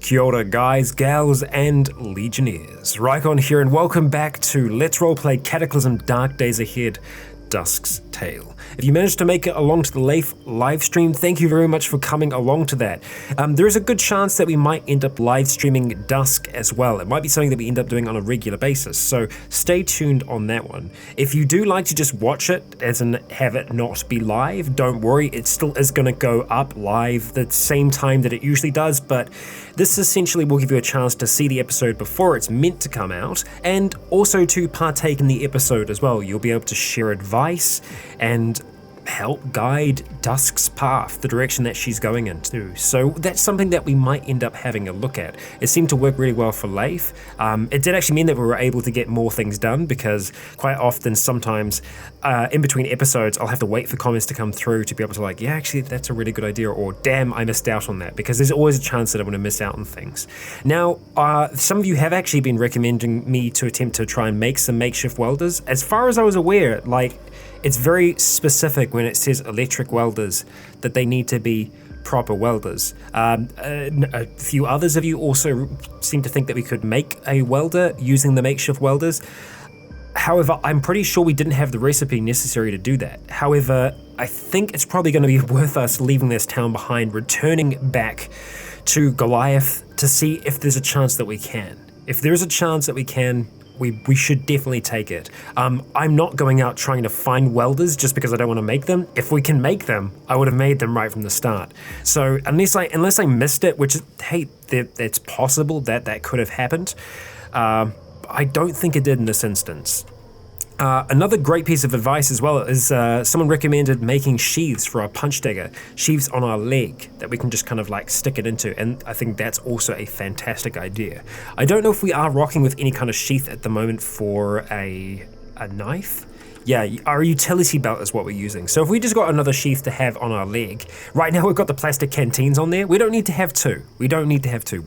Kia ora guys, gals, and legionnaires. Rycon here and welcome back to Let's Roleplay Cataclysm Dark Days Ahead, Dusk's Tale. If you managed to make it along to the live stream, thank you very much for coming along to that. There is a good chance that we might end up live streaming Dusk as well. It might be something that we end up doing on a regular basis, so stay tuned on that one. If you do like to just watch it, as in have it not be live, don't worry, it still is going to go up live the same time that it usually does, but this essentially will give you a chance to see the episode before it's meant to come out, and also to partake in the episode as well. You'll be able to share advice and help guide Dusk's path, the direction that she's going into. So that's something that we might end up having a look at. It seemed to work really well for Leif. It did actually mean that we were able to get more things done, because quite often, sometimes in between episodes, I'll have to wait for comments to come through to be able to like, yeah, actually that's a really good idea, or damn, I missed out on that, because there's always a chance that I'm going to miss out on things. Now, some of you have actually been recommending me to attempt to try and make some makeshift welders. As far as I was aware, like, it's very specific when it says electric welders that they need to be proper welders. A few others of you also seem to think that we could make a welder using the makeshift welders. However, I'm pretty sure we didn't have the recipe necessary to do that. However, I think it's probably going to be worth us leaving this town behind, returning back to Goliath to see if there's a chance that we can. If there's a chance that we can, we should definitely take it. I'm not going out trying to find welders just because I don't want to make them. If we can make them, I would have made them right from the start. So unless I missed it, which is, hey, it's possible that could have happened, I don't think it did in this instance. Another great piece of advice as well is someone recommended making sheaths for our punch dagger, sheaths on our leg that we can just kind of like stick it into, and I think that's also a fantastic idea. I don't know if we are rocking with any kind of sheath at the moment for a knife. Yeah, our utility belt is what we're using. So if we just got another sheath to have on our leg, right now we've got the plastic canteens on there. We don't need to have two.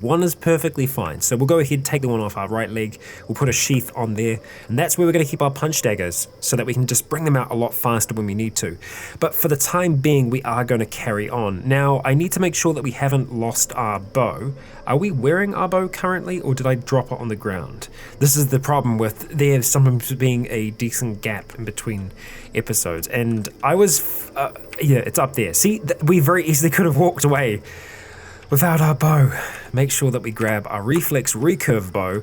One is perfectly fine. So we'll go ahead and take the one off our right leg. We'll put a sheath on there, and that's where we're going to keep our punch daggers so that we can just bring them out a lot faster when we need to. But for the time being, we are going to carry on. Now, I need to make sure that we haven't lost our bow. Are we wearing our bow currently, or did I drop it on the ground? This is the problem with there sometimes being a decent gap in between episodes, and I was, yeah, it's up there. See, we very easily could have walked away without our bow. Make sure that we grab our reflex recurve bow,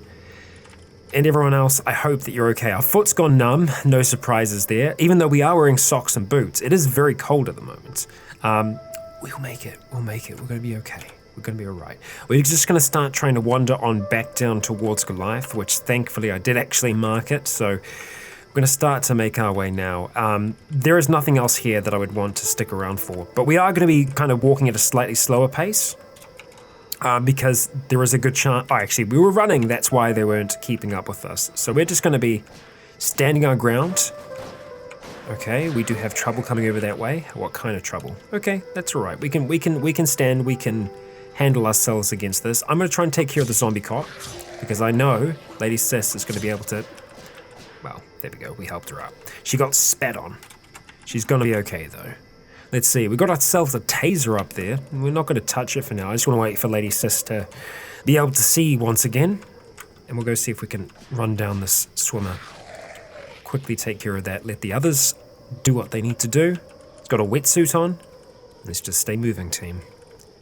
and everyone else, I hope that you're okay. Our foot's gone numb, no surprises there, even though we are wearing socks and boots. It is very cold at the moment. We'll make it, we're going to be okay. We're going to be all right. We're just going to start trying to wander on back down towards Goliath, which thankfully I did actually mark it. So we're going to start to make our way now. There is nothing else here that I would want to stick around for, but we are going to be kind of walking at a slightly slower pace because there is a good chance. Oh, actually, we were running. That's why they weren't keeping up with us. So we're just going to be standing our ground. Okay, we do have trouble coming over that way. What kind of trouble? Okay, that's all right. We can stand. We can handle ourselves against this. I'm going to try and take care of the zombie cop, because I know Lady Sis is going to be able to... Well, there we go. We helped her out. She got spat on. She's going to be okay, though. Let's see. We got ourselves a taser up there. We're not going to touch it for now. I just want to wait for Lady Sis to be able to see once again, and we'll go see if we can run down this swimmer. Quickly take care of that. Let the others do what they need to do. It's got a wetsuit on. Let's just stay moving, team.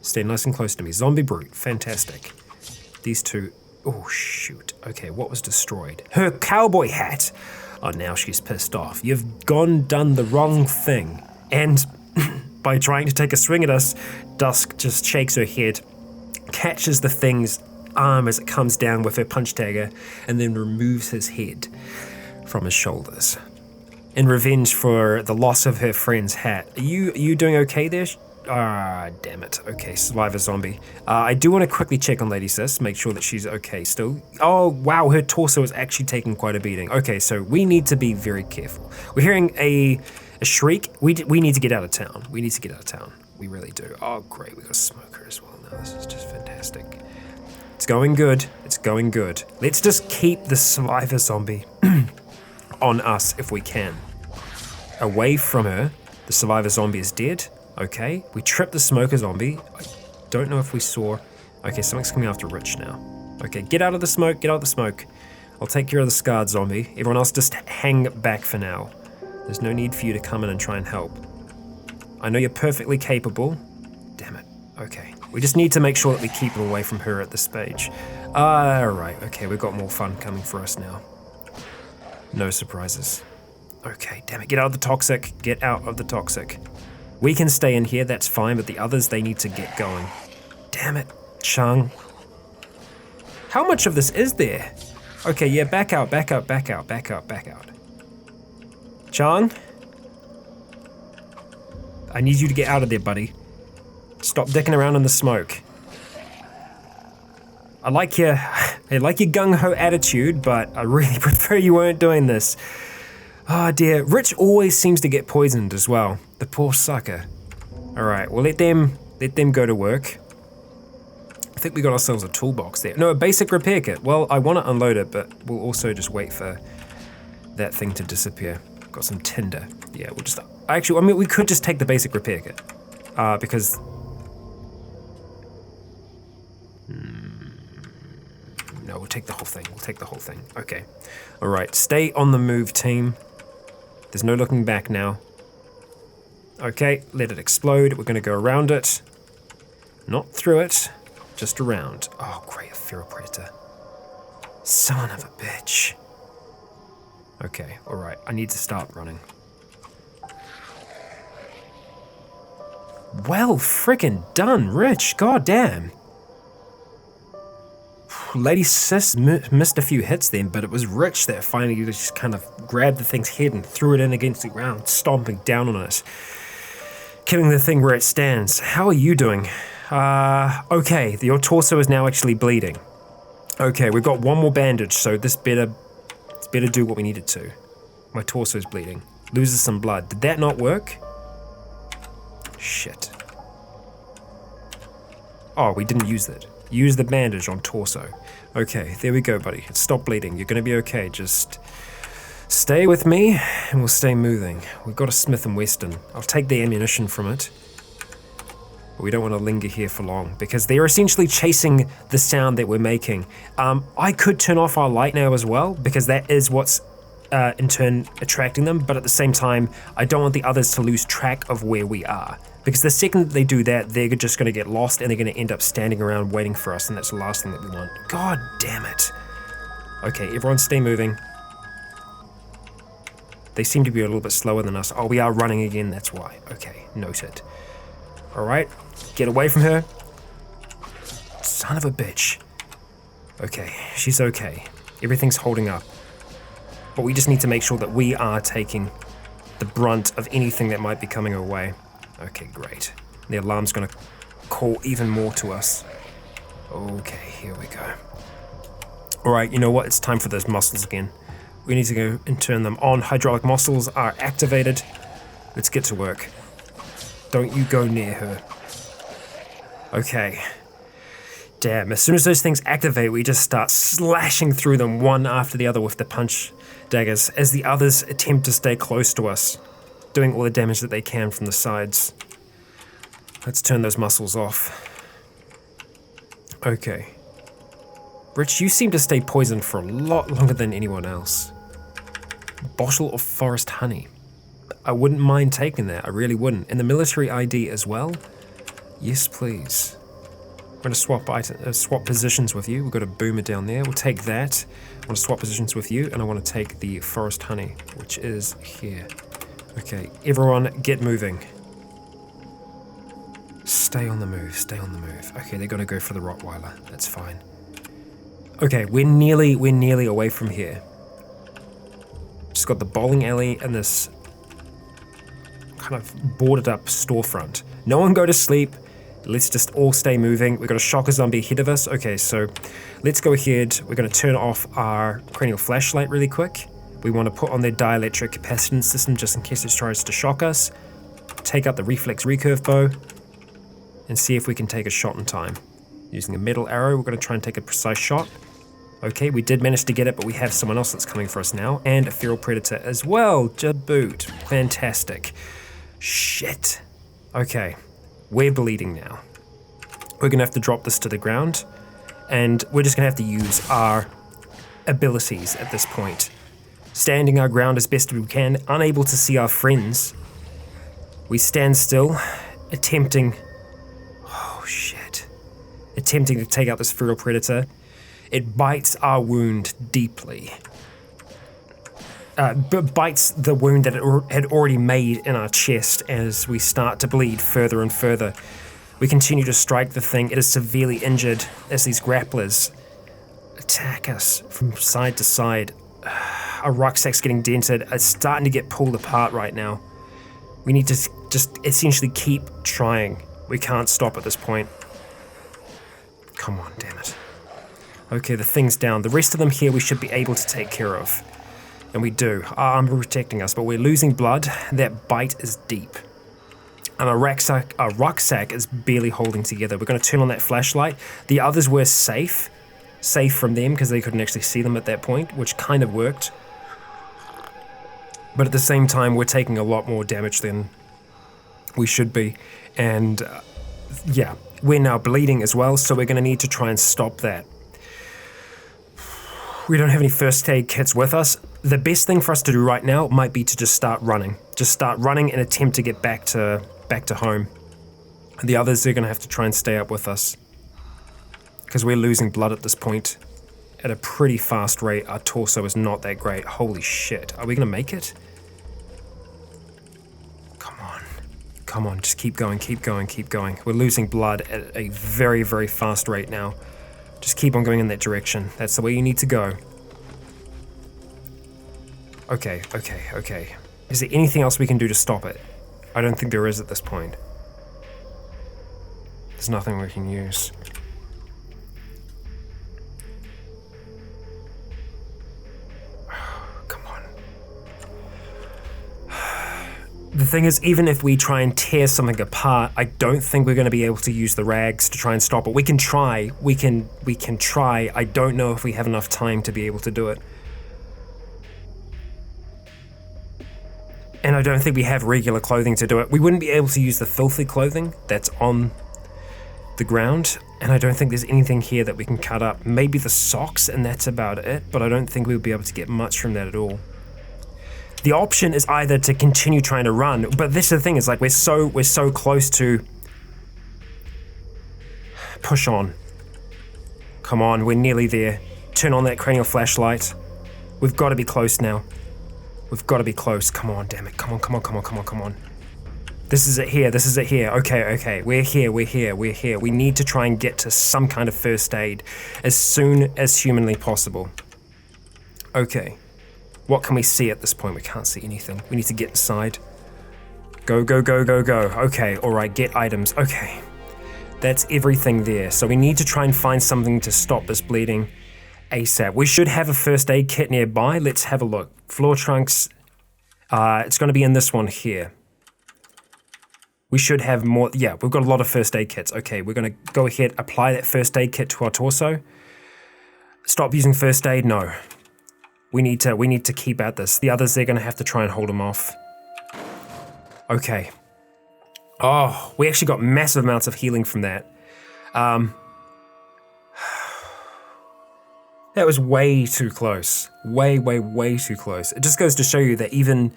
Stay nice and close to me. Zombie brute. Fantastic. These two... Oh, shoot. Okay, what was destroyed? Her cowboy hat! Oh, now she's pissed off. You've done the wrong thing. And by trying to take a swing at us, Dusk just shakes her head, catches the thing's arm as it comes down with her punch dagger, and then removes his head from his shoulders. In revenge for the loss of her friend's hat. Are you doing okay there? Ah, damn it. Okay, survivor zombie. I do want to quickly check on Lady Sis, make sure that she's okay still. Oh, wow, her torso is actually taking quite a beating. Okay, so we need to be very careful. We're hearing a shriek. We need to get out of town. We really do. Oh, great, we got a smoker as well now. This is just fantastic. It's going good. Let's just keep the survivor zombie on us if we can. Away from her. The survivor zombie is dead. Okay, we tripped the smoker zombie. I don't know if we saw Okay, something's coming after Rich now. Okay, get out of the smoke, get out of the smoke. I'll take care of the scarred zombie. Everyone else just hang back for now. There's no need for you to come in and try and help. I know you're perfectly capable. Damn it. Okay. We just need to make sure that we keep them away from her at this stage. Alright, okay, we've got more fun coming for us now. No surprises. Okay, damn it, get out of the toxic. Get out of the toxic. We can stay in here, that's fine, but the others, they need to get going. Damn it, Chung. How much of this is there? Okay, yeah, back out, back out, back out, back out, back out. Chung? I need you to get out of there, buddy. Stop dicking around in the smoke. I like your gung-ho attitude, but I really prefer you weren't doing this. Oh dear, Rich always seems to get poisoned as well. The poor sucker. Alright, well let them go to work. I think we got ourselves a toolbox there. No, a basic repair kit. Well, I want to unload it, but we'll also just wait for that thing to disappear. Got some tinder. Yeah, we'll just... Actually, I mean, we could just take the basic repair kit. Because... No, we'll take the whole thing. We'll take the whole thing. Okay. Alright, stay on the move, team. There's no looking back now. Okay, let it explode. We're going to go around it. Not through it, just around. Oh, great, a feral predator. Son of a bitch. Okay, alright, I need to start running. Well frickin' done, Rich, goddamn. Lady Sis missed a few hits then, but it was Rich that finally just kind of grabbed the thing's head and threw it in against the ground, stomping down on it. Killing the thing where it stands. How are you doing? Okay, your torso is now actually bleeding. Okay, we've got one more bandage, so this better do what we need it to. My torso's bleeding. Loses some blood. Did that not work? Shit. Oh, we didn't use that. Use the bandage on torso. Okay, there we go, buddy. Stop bleeding. You're gonna be okay. Just stay with me, and we'll stay moving. We've got a Smith & Wesson. I'll take the ammunition from it. But we don't want to linger here for long, because they're essentially chasing the sound that we're making. I could turn off our light now as well, because that is what's in turn attracting them, but at the same time, I don't want the others to lose track of where we are. Because the second that they do that, they're just going to get lost and they're going to end up standing around waiting for us, and that's the last thing that we want. God damn it. Okay, everyone stay moving. They seem to be a little bit slower than us. Oh, we are running again, that's why. Okay, noted. Alright, get away from her. Son of a bitch. Okay, she's okay. Everything's holding up. But we just need to make sure that we are taking the brunt of anything that might be coming our way. Okay, great. The alarm's gonna call even more to us. Okay, here we go. Alright, you know what? It's time for those muscles again. We need to go and turn them on. Hydraulic muscles are activated. Let's get to work. Don't you go near her. Okay. Damn, as soon as those things activate, we just start slashing through them one after the other with the punch daggers as the others attempt to stay close to us, doing all the damage that they can from the sides. Let's turn those muscles off. Okay. Rich, you seem to stay poisoned for a lot longer than anyone else. Bottle of forest honey. I wouldn't mind taking that, I really wouldn't. And the military ID as well? Yes, please. I'm going to swap positions with you. We've got a boomer down there. We'll take that. I want to swap positions with you, and I want to take the forest honey, which is here. Okay, everyone get moving. Stay on the move, stay on the move. Okay, they're going to go for the Rottweiler. That's fine. Okay, we're nearly away from here. Just got the bowling alley and this kind of boarded up storefront. No one go to sleep. Let's just all stay moving. We've got a shocker zombie ahead of us. Okay, so let's go ahead. We're going to turn off our cranial flashlight really quick. We want to put on their dielectric capacitance system just in case it tries to shock us. Take out the reflex recurve bow and see if we can take a shot in time. Using a metal arrow, we're going to try and take a precise shot. Okay, we did manage to get it, but we have someone else that's coming for us now, and a feral predator as well. Jaboot. Fantastic. Shit. Okay. We're bleeding now. We're gonna have to drop this to the ground, and we're just gonna have to use our abilities at this point. Standing our ground as best we can, unable to see our friends. We stand still, attempting to take out this feral predator. It bites our wound deeply. Bites the wound that it had already made in our chest as we start to bleed further and further. We continue to strike the thing. It is severely injured as these grapplers attack us from side to side. Our rucksack's getting dented. It's starting to get pulled apart right now. We need to just essentially keep trying. We can't stop at this point. Come on, damn it. Okay, the thing's down. The rest of them here we should be able to take care of. And we do. Our armor protecting us, but we're losing blood. That bite is deep. And our rucksack is barely holding together. We're going to turn on that flashlight. The others were safe from them because they couldn't actually see them at that point, which kind of worked. But at the same time, we're taking a lot more damage than we should be. And yeah, we're now bleeding as well, so we're going to need to try and stop that. We don't have any first aid kits with us. The best thing for us to do right now might be to just start running. Just start running and attempt to get back to home. The others are going to have to try and stay up with us, because we're losing blood at this point at a pretty fast rate. Our torso is not that great. Holy shit. Are we going to make it? Come on, just keep going. We're losing blood at a very, very fast rate now. Just keep on going in that direction. That's the way you need to go. Okay. Is there anything else we can do to stop it? I don't think there is at this point. There's nothing we can use. The thing is, even if we try and tear something apart, I don't think we're going to be able to use the rags to try and stop it. We can try. We can try. I don't know if we have enough time to be able to do it. And I don't think we have regular clothing to do it. We wouldn't be able to use the filthy clothing that's on the ground. And I don't think there's anything here that we can cut up. Maybe the socks, and that's about it. But I don't think we'll be able to get much from that at all. The option is either to continue trying to run, but this is the thing, is like we're so close to push on. Come on, we're nearly there. Turn on that cranial flashlight. We've got to be close now. We've got to be close. Come on, damn it. Come on. This is it here. Okay. We're here. We need to try and get to some kind of first aid as soon as humanly possible. Okay. What can we see at this point? We can't see anything. We need to get inside. Go. Okay, alright, get items. Okay. That's everything there. So we need to try and find something to stop this bleeding ASAP. We should have a first aid kit nearby. Let's have a look. Floor trunks. It's going to be in this one here. We should have more. Yeah, we've got a lot of first aid kits. Okay, we're going to go ahead, apply that first aid kit to our torso. Stop using first aid? No. We need to keep at this. The others, they're going to have to try and hold them off. Okay. Oh, we actually got massive amounts of healing from that. That was way too close. Way too close. It just goes to show you that even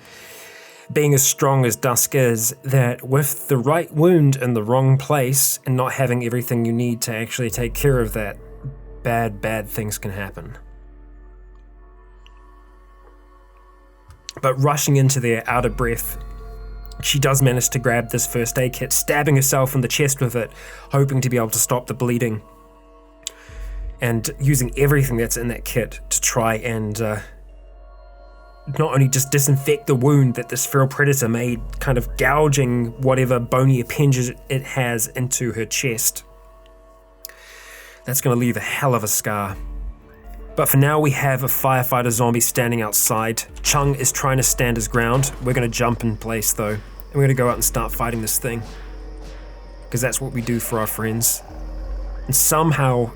being as strong as Dusk is, that with the right wound in the wrong place and not having everything you need to actually take care of that, bad things can happen. But rushing into there out of breath, she does manage to grab this first aid kit, stabbing herself in the chest with it, hoping to be able to stop the bleeding. And using everything that's in that kit to try and not only just disinfect the wound that this feral predator made, kind of gouging whatever bony appendages it has into her chest. That's going to leave a hell of a scar. But for now, we have a firefighter zombie standing outside. Chung is trying to stand his ground. We're going to jump in place, though. And we're going to go out and start fighting this thing. Because that's what we do for our friends. And somehow,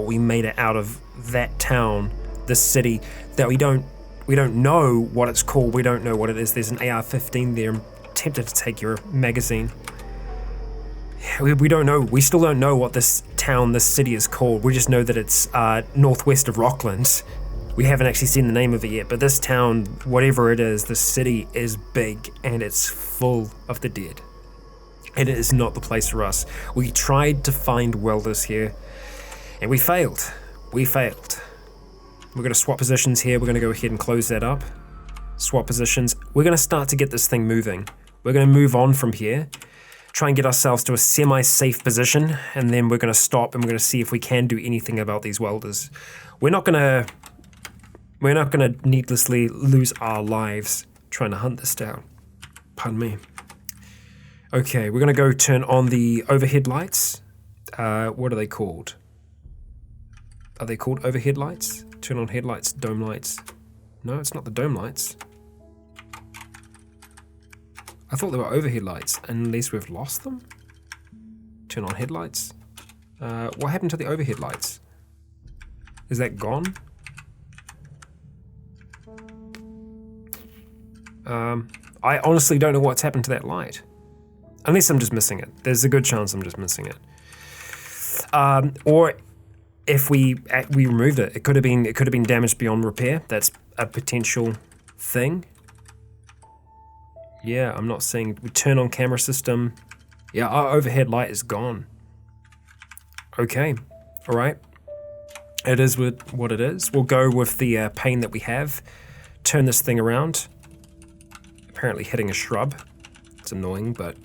we made it out of that town, this city, that we don't know what it's called. We don't know what it is. There's an AR-15 there. I'm tempted to take your magazine. We don't know. We still don't know what this town, this city is called. We just know that it's northwest of Rockland. We haven't actually seen the name of it yet, but this town, whatever it is, this city is big and it's full of the dead. And it is not the place for us. We tried to find welders here and we failed. We failed. We're going to swap positions here. We're going to go ahead and close that up. Swap positions. We're going to start to get this thing moving. We're going to move on from here. Try and get ourselves to a semi-safe position, and then we're going to stop and we're going to see if we can do anything about these welders. We're not going to needlessly lose our lives trying to hunt this down. Pardon me. Okay, we're going to go turn on the overhead lights. What are they called? Are they called overhead lights? Turn on headlights, dome lights. No, it's not the dome lights. I thought they were overhead lights, unless we've lost them? Turn on headlights. What happened to the overhead lights? Is that gone? I honestly don't know what's happened to that light. Unless I'm just missing it. There's a good chance I'm just missing it. Or if we removed it, it could have been damaged beyond repair. That's a potential thing. Yeah, I'm not seeing. We turn on camera system. Yeah, our overhead light is gone. Okay, all right. It is what it is. We'll go with the pane that we have. Turn this thing around. Apparently hitting a shrub. It's annoying, but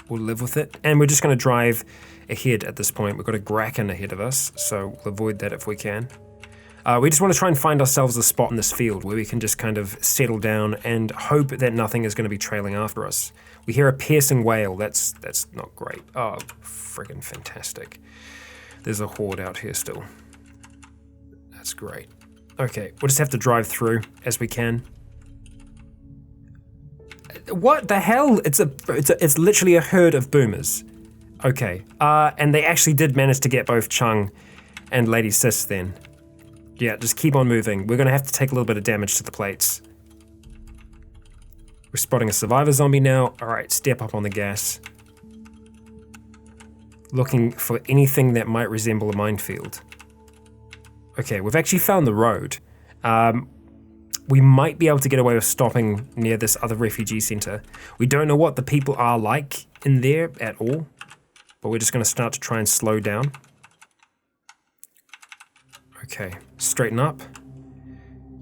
we'll live with it. And we're just going to drive ahead at this point. We've got a Gracken ahead of us, so we'll avoid that if we can. We just want to try and find ourselves a spot in this field where we can just kind of settle down and hope that nothing is going to be trailing after us. We hear a piercing wail. That's not great. Oh, friggin' fantastic. There's a horde out here still. That's great. Okay, we'll just have to drive through as we can. What the hell? It's literally a herd of boomers. Okay, and they actually did manage to get both Chung and Lady Sis then. Yeah, just keep on moving. We're gonna have to take a little bit of damage to the plates. We're spotting a survivor zombie now. All right, step up on the gas. Looking for anything that might resemble a minefield. Okay, we've actually found the road. We might be able to get away with stopping near this other refugee center. We don't know what the people are like in there at all, but we're just gonna start to try and slow down. Okay, straighten up,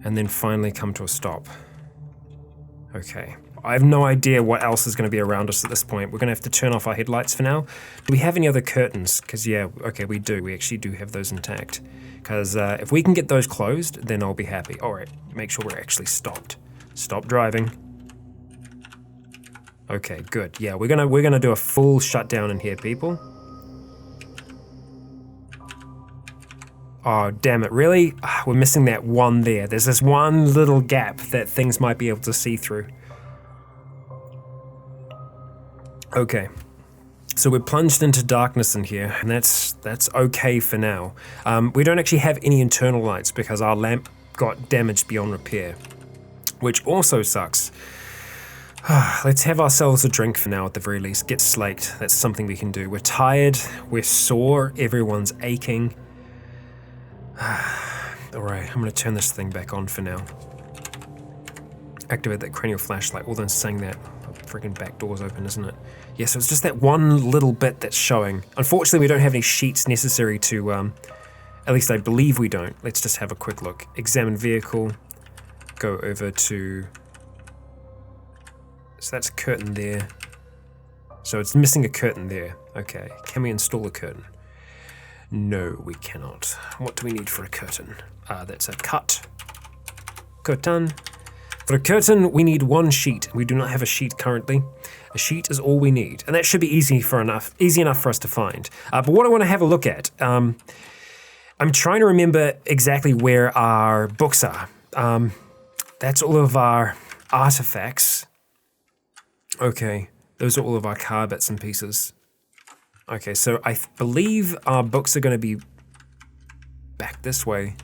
and then finally come to a stop. Okay, I have no idea what else is going to be around us at this point. We're going to have to turn off our headlights for now. Do we have any other curtains? Because yeah, okay, we do. We actually do have those intact. Because if we can get those closed, then I'll be happy. All right, make sure we're actually stopped. Stop driving. Okay, good. Yeah, we're gonna do a full shutdown in here, people. Oh, damn it, really? We're missing that one there. There's this one little gap that things might be able to see through. Okay, so we're plunged into darkness in here, and that's okay for now. We don't actually have any internal lights because our lamp got damaged beyond repair, which also sucks. Let's have ourselves a drink for now at the very least. Get slaked, that's something we can do. We're tired, we're sore, everyone's aching. Alright, I'm gonna turn this thing back on for now. Activate that cranial flashlight. All then saying that, freaking back door's open, isn't it? Yeah, so it's just that one little bit that's showing. Unfortunately, we don't have any sheets necessary to, at least I believe we don't. Let's just have a quick look. Examine vehicle, go over to, so that's a curtain there. So it's missing a curtain there. Okay, can we install a curtain? No, we cannot. What do we need for a curtain? That's a cut. Curtain. For a curtain, we need one sheet. We do not have a sheet currently. A sheet is all we need, and that should be easy enough for us to find. But what I want to have a look at, I'm trying to remember exactly where our books are. That's all of our artifacts. Okay, those are all of our car bits and pieces. Okay, so I believe our books are going to be back this way.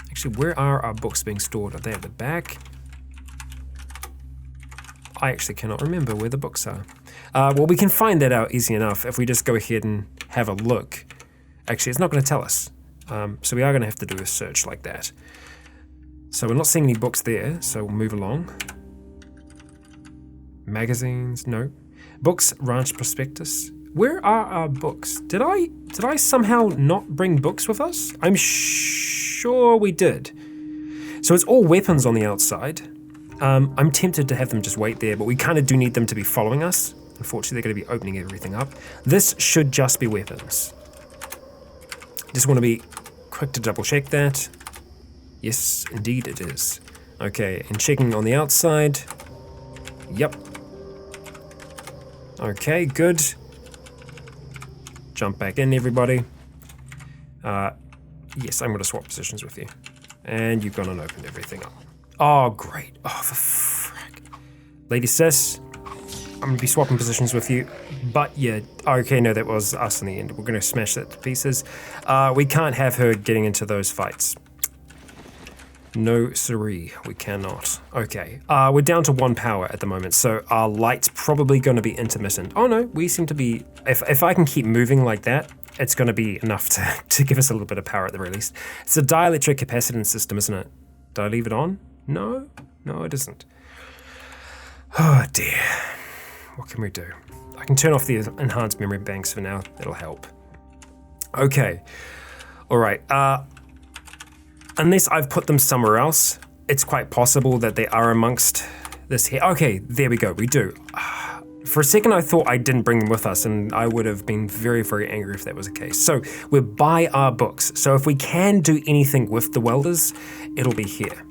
Actually, where are our books being stored? Are they at the back? I actually cannot remember where the books are. Well, we can find that out easy enough if we just go ahead and have a look. Actually, it's not going to tell us. So we are going to have to do a search like that. So we're not seeing any books there, so we'll move along. Magazines, no. Books, ranch prospectus. Where are our books? Did I somehow not bring books with us? I'm sure we did. So it's all weapons on the outside. I'm tempted to have them just wait there, but we kind of do need them to be following us. Unfortunately, they're going to be opening everything up. This should just be weapons. Just want to be quick to double check that. Yes, indeed it is. Okay, and checking on the outside. Yep. Okay, good. Jump back in, everybody. Yes, I'm going to swap positions with you. And you've gone and opened everything up. Oh, great. Oh, for frack. Lady Sis, I'm going to be swapping positions with you. But yeah, okay, no, that was us in the end. We're going to smash that to pieces. We can't have her getting into those fights. No siree, we cannot. Okay, we're down to 1 power at the moment, so our light's probably going to be intermittent. Oh no, we seem to be, if I can keep moving like that, it's going to be enough to give us a little bit of power at the very least. It's a dielectric capacitance system, isn't it? Did I leave it on? No, it isn't. Oh dear, what can we do? I can turn off the enhanced memory banks for now, that'll help. Okay, all right, unless I've put them somewhere else, it's quite possible that they are amongst this here. Okay, there we go, we do. For a second I thought I didn't bring them with us, and I would have been very, very angry if that was the case. So we're by our books. So if we can do anything with the welders, it'll be here.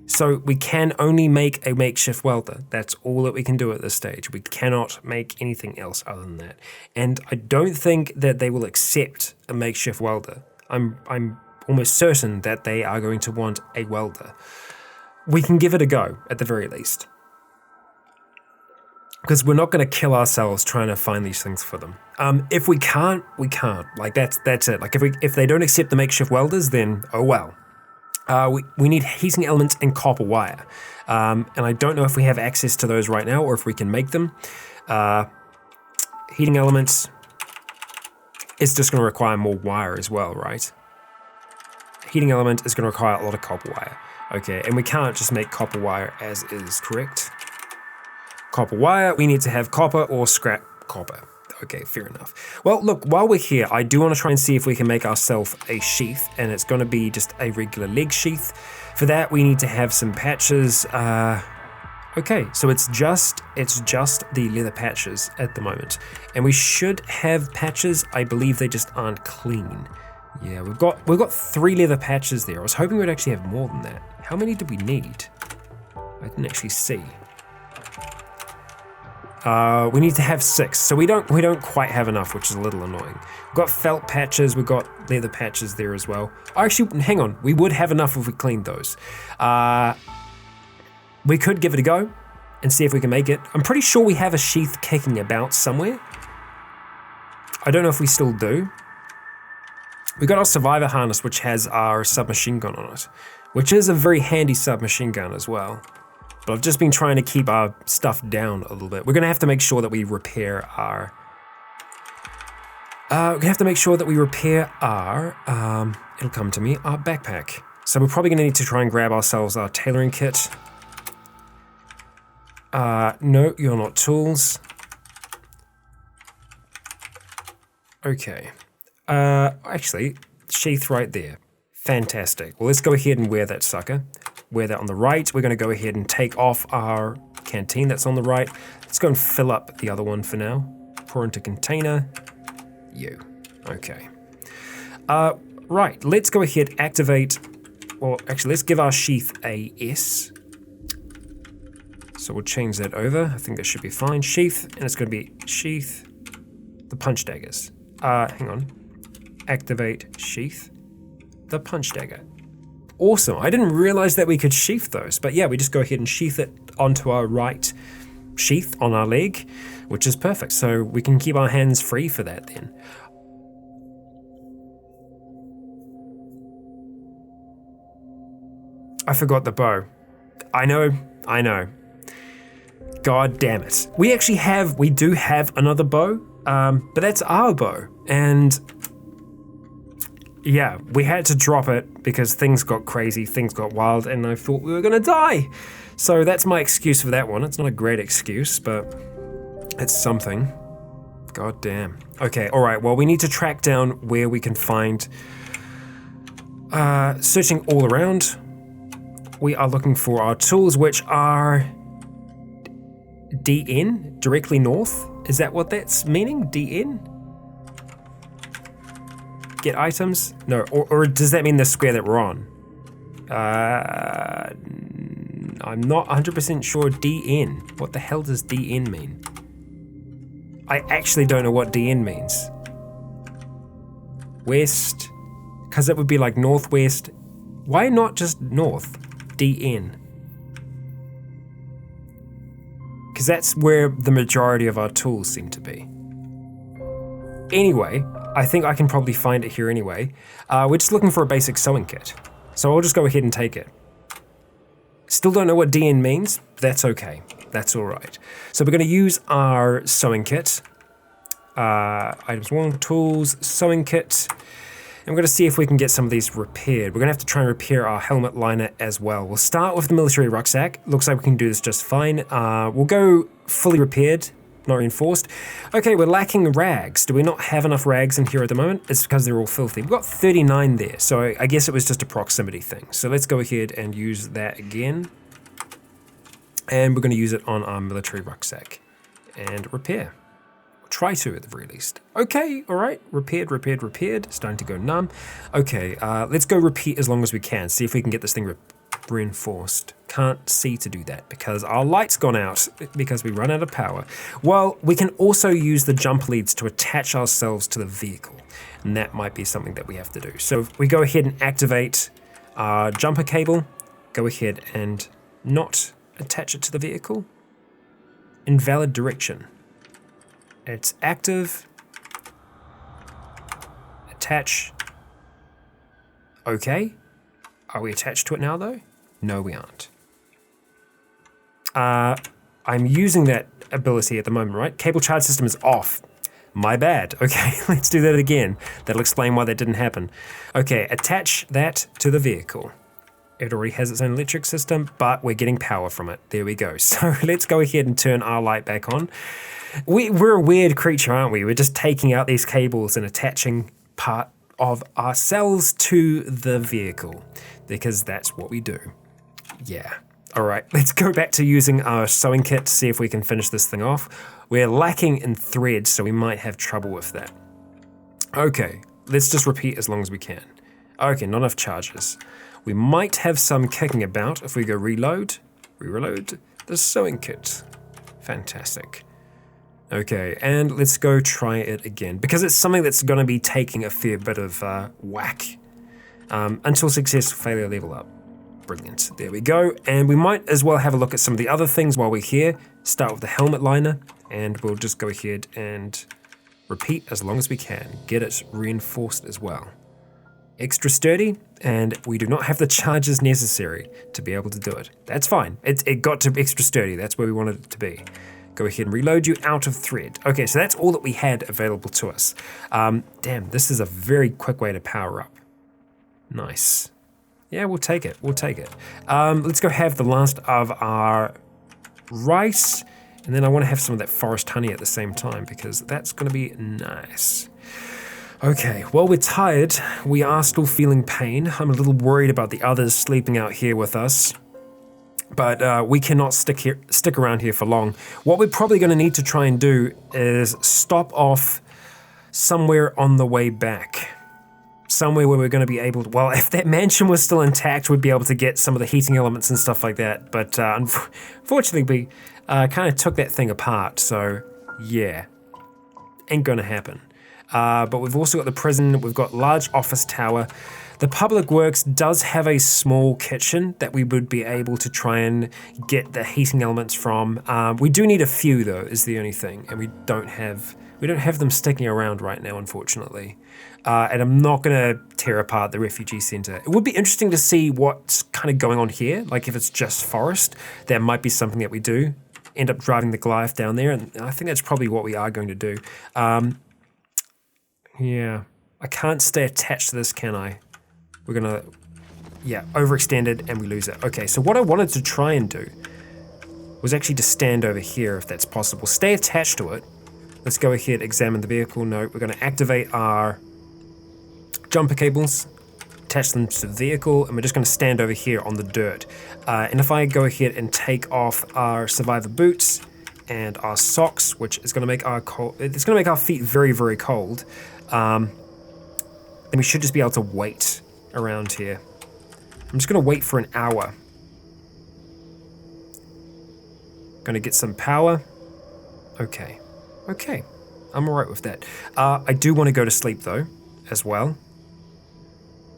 So we can only make a makeshift welder. That's all that we can do at this stage. We cannot make anything else other than that. And I don't think that they will accept a makeshift welder. I'm almost certain that they are going to want a welder. We can give it a go, at the very least. Because we're not going to kill ourselves trying to find these things for them. If we can't, we can't. Like, that's it. Like, if they don't accept the makeshift welders, then oh well. We need heating elements and copper wire. And I don't know if we have access to those right now or if we can make them. Heating elements is just going to require more wire as well, right? Heating element is going to require a lot of copper wire. Okay, and we can't just make copper wire as is, correct? Copper wire, we need to have copper or scrap copper. Okay, fair enough. Well, look, while we're here, I do want to try and see if we can make ourselves a sheath, and it's going to be just a regular leg sheath. For that, we need to have some patches. Okay, so it's just the leather patches at the moment. And we should have patches, I believe they just aren't clean. Yeah, we've got 3 leather patches there. I was hoping we'd actually have more than that. How many do we need? I didn't actually see. We need to have 6, so we don't quite have enough, which is a little annoying. We've got felt patches, we've got leather patches there as well. Actually, hang on, we would have enough if we cleaned those. We could give it a go and see if we can make it. I'm pretty sure we have a sheath kicking about somewhere. I don't know if we still do. We got our survivor harness, which has our submachine gun on it, which is a very handy submachine gun as well. But I've just been trying to keep our stuff down a little bit. We're gonna have to make sure that we repair our. It'll come to me, our backpack. So we're probably gonna need to try and grab ourselves our tailoring kit. No, you're not tools. Okay. Actually, sheath right there. Fantastic. Well, let's go ahead and wear that sucker. Wear that on the right. We're going to go ahead and take off our canteen that's on the right. Let's go and fill up the other one for now. Pour into container. Okay. Right, let's go ahead, activate, well, actually, let's give our sheath a S. So we'll change that over. I think that should be fine. Sheath, and it's going to be sheath, the punch daggers. Hang on. Activate sheath, the punch dagger. Awesome, I didn't realize that we could sheath those, but yeah, we just go ahead and sheath it onto our right sheath on our leg, which is perfect. So we can keep our hands free for that then. I forgot the bow. I know. God damn it. We do have another bow, but that's our bow. And yeah, we had to drop it because things got crazy, things got wild, and I thought we were gonna die. So that's my excuse for that one. It's not a great excuse, but it's something. God damn. Okay, all right, well, we need to track down where we can find, searching all around. We are looking for our tools, which are DN, directly north. Is that what that's meaning, DN? Get items? No, or does that mean the square that we're on? I'm not 100% sure. DN. What the hell does DN mean? I actually don't know what DN means. West, because it would be like northwest. Why not just north? DN. Because that's where the majority of our tools seem to be. Anyway, I think I can probably find it here anyway. We're just looking for a basic sewing kit. So I'll just go ahead and take it. Still don't know what DN means. That's okay. That's all right. So we're going to use our sewing kit. Items 1, tools, sewing kit. And we're going to see if we can get some of these repaired. We're going to have to try and repair our helmet liner as well. We'll start with the military rucksack. Looks like we can do this just fine. We'll go fully repaired, not reinforced. Okay, we're lacking rags. Do we not have enough rags in here at the moment? It's because they're all filthy. We've got 39 there, so I guess it was just a proximity thing. So let's go ahead and use that again. And we're going to use it on our military rucksack and repair. Try to at the very least. Okay, all right, repaired, starting to go numb. Okay, let's go repeat as long as we can, see if we can get this thing reinforced. Can't see to do that because our light's gone out because we run out of power. Well, we can also use the jump leads to attach ourselves to the vehicle, and that might be something that we have to do. So if we go ahead and activate our jumper cable, go ahead and not attach it to the vehicle. Invalid direction. It's active. Attach. Okay. Are we attached to it now though? No, we aren't. I'm using that ability at the moment, right? Cable charge system is off. My bad. Okay, let's do that again. That'll explain why that didn't happen. Okay, attach that to the vehicle. It already has its own electric system, but we're getting power from it. There we go. So let's go ahead and turn our light back on. We're a weird creature, aren't we? We're just taking out these cables and attaching part of ourselves to the vehicle because that's what we do. Yeah. All right, let's go back to using our sewing kit to see if we can finish this thing off. We're lacking in thread, so we might have trouble with that. Okay, let's just repeat as long as we can. Okay, not enough charges. We might have some kicking about if we go reload the sewing kit. Fantastic. Okay, and let's go try it again, because it's something that's going to be taking a fair bit of whack. Until success, failure, level up. Brilliant, there we go. And we might as well have a look at some of the other things while we're here. Start with the helmet liner, and we'll just go ahead and repeat as long as we can. Get it reinforced as well. Extra sturdy, and we do not have the charges necessary to be able to do it. That's fine, it got to extra sturdy, that's where we wanted it to be. Go ahead and reload you out of thread. Okay, so that's all that we had available to us. Damn, this is a very quick way to power up. Nice. Yeah, we'll take it, let's go have the last of our rice, and then I want to have some of that forest honey at the same time, because that's going to be nice. Okay, well, we're tired. We are still feeling pain. I'm a little worried about the others sleeping out here with us, but we cannot stick around here for long. What we're probably going to need to try and do is stop off somewhere on the way back. Somewhere where we're going to be able to, well, if that mansion was still intact, we'd be able to get some of the heating elements and stuff like that. But unfortunately, we kind of took that thing apart. So yeah, ain't going to happen. But we've also got the prison. We've got large office tower. The public works does have a small kitchen that we would be able to try and get the heating elements from. We do need a few though, is the only thing. And we don't have them sticking around right now, unfortunately. And I'm not going to tear apart the refugee center. It would be interesting to see what's kind of going on here. Like if it's just forest, that might be something that we do. end up driving the Goliath down there, and I think that's probably what we are going to do. Yeah, I can't stay attached to this, can I? We're gonna, yeah, overextend it and we lose it. Okay, so what I wanted to try and do was actually to stand over here if that's possible. Stay attached to it. Let's go ahead, examine the vehicle. No, we're gonna activate our jumper cables, attach them to the vehicle, and we're just gonna stand over here on the dirt. And if I go ahead and take off our survivor boots and our socks, which is gonna make our it's gonna make our feet very, very cold, then we should just be able to wait around here. I'm just gonna wait for an hour. Gonna get some power. Okay, I'm all right with that. I do want to go to sleep though, as well.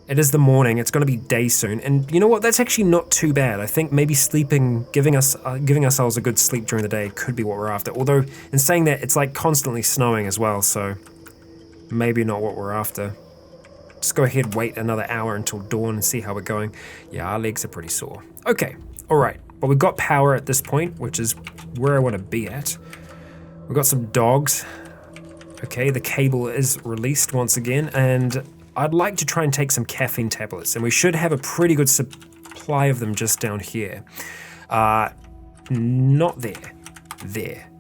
It is the morning, it's gonna be day soon, and you know what, that's actually not too bad. I think maybe sleeping, giving ourselves a good sleep during the day could be what we're after. Although, in saying that, it's like constantly snowing as well, so maybe not what we're after. Just go ahead, wait another hour until dawn and see how we're going. Yeah, our legs are pretty sore. Okay, all right. But we've got power at this point, which is where I want to be at. We've got some dogs. Okay, the cable is released once again, and I'd like to try and take some caffeine tablets, and we should have a pretty good supply of them just down here. Not there. There.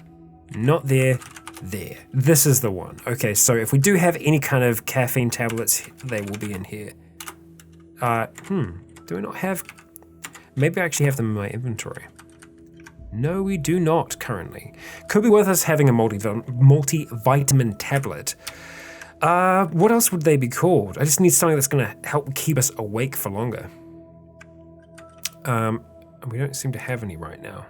Not there. There. This is the one. Okay, so if we do have any kind of caffeine tablets, they will be in here. Do we not have... Maybe I actually have them in my inventory. No, we do not currently. Could be worth us having a multivitamin tablet. What else would they be called? I just need something that's gonna help keep us awake for longer. And we don't seem to have any right now.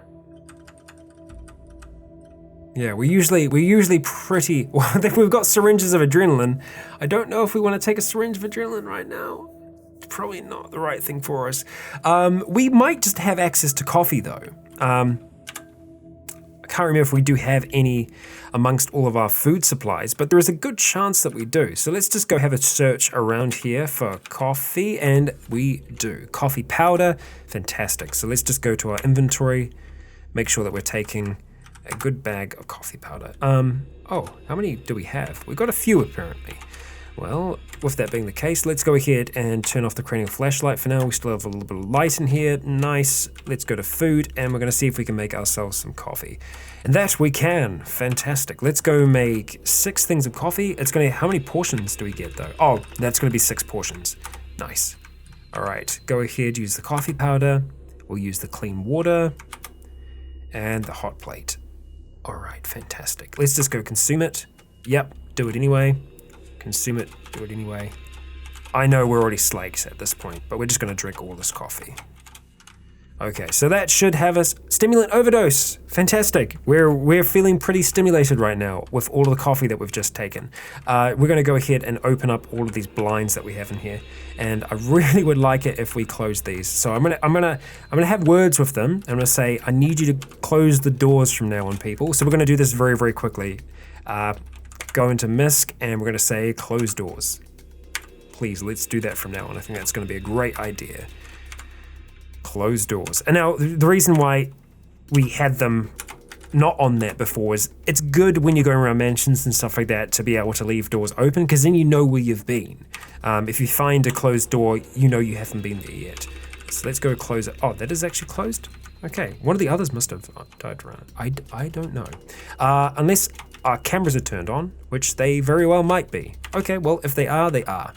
Yeah, we're usually pretty, well, we've got syringes of adrenaline. I don't know if we want to take a syringe of adrenaline right now. It's probably not the right thing for us. We might just have access to coffee though. I can't remember if we do have any amongst all of our food supplies, but there is a good chance that we do. So let's just go have a search around here for coffee, and we do. Coffee powder, fantastic. So let's just go to our inventory, make sure that we're taking a good bag of coffee powder. Oh, how many do we have? We've got a few apparently. Well, with that being the case, let's go ahead and turn off the cranial flashlight for now. We still have a little bit of light in here. Nice. Let's go to food, and we're going to see if we can make ourselves some coffee. And that we can. Fantastic. Let's go make 6 things of coffee. It's going to, how many portions do we get though? Oh, that's going to be 6 portions. Nice. All right, go ahead, use the coffee powder. We'll use the clean water and the hot plate. All right, fantastic. Let's just go consume it. Yep, do it anyway. Consume it, do it anyway. I know we're already slakes at this point, but we're just gonna drink all this coffee. Okay, so that should have us, stimulant overdose, fantastic. We're feeling pretty stimulated right now with all of the coffee that we've just taken. We're gonna go ahead and open up all of these blinds that we have in here, and I really would like it if we close these. So I'm gonna have words with them. I'm gonna say, I need you to close the doors from now on, people. So we're gonna do this very, very quickly. Go into MISC, and we're gonna say, close doors. Please, let's do that from now on. I think that's gonna be a great idea. Close doors. And now, the reason why we had them not on that before is it's good when you're going around mansions and stuff like that to be able to leave doors open, because then you know where you've been. If you find a closed door, you know you haven't been there yet. So let's go close it. Oh, that is actually closed? Okay, one of the others must have died around. I don't know. Unless our cameras are turned on, which they very well might be. Okay, well, if they are, they are.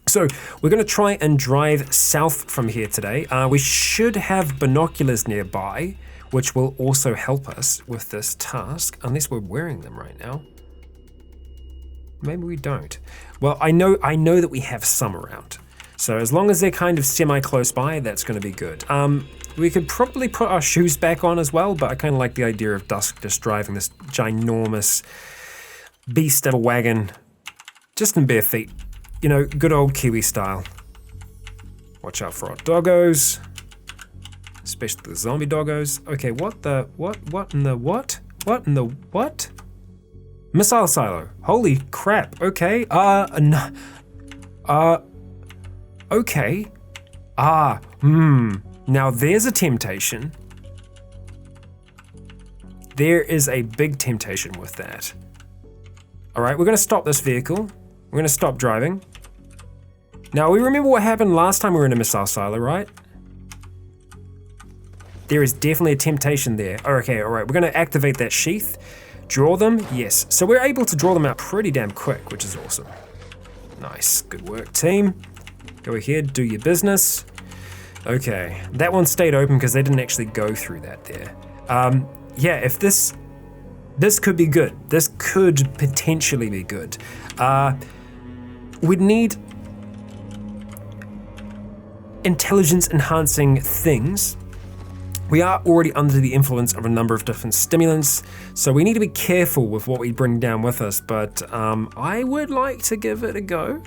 So we're going to try and drive south from here today. We should have binoculars nearby, which will also help us with this task, unless we're wearing them right now. Maybe we don't. Well, I know that we have some around. So as long as they're kind of semi-close by, that's going to be good. We could probably put our shoes back on as well, but I kind of like the idea of Dusk just driving this ginormous beast of a wagon just in bare feet. You know, good old Kiwi style. Watch out for our doggos, especially the zombie doggos. Okay, what in the what? Missile silo. Holy crap. Okay. Okay. Now there's a temptation. There is a big temptation with that. All right, we're gonna stop this vehicle. We're gonna stop driving. Now, we remember what happened last time we were in a missile silo, right? There is definitely a temptation there. Okay, all right, we're gonna activate that sheath. Draw them, yes. So we're able to draw them out pretty damn quick, which is awesome. Nice, good work, team. Go ahead, do your business. Okay, that one stayed open because they didn't actually go through that there. Yeah, if this could be good. This could potentially be good. We'd need intelligence enhancing things. We are already under the influence of a number of different stimulants, so we need to be careful with what we bring down with us, but I would like to give it a go.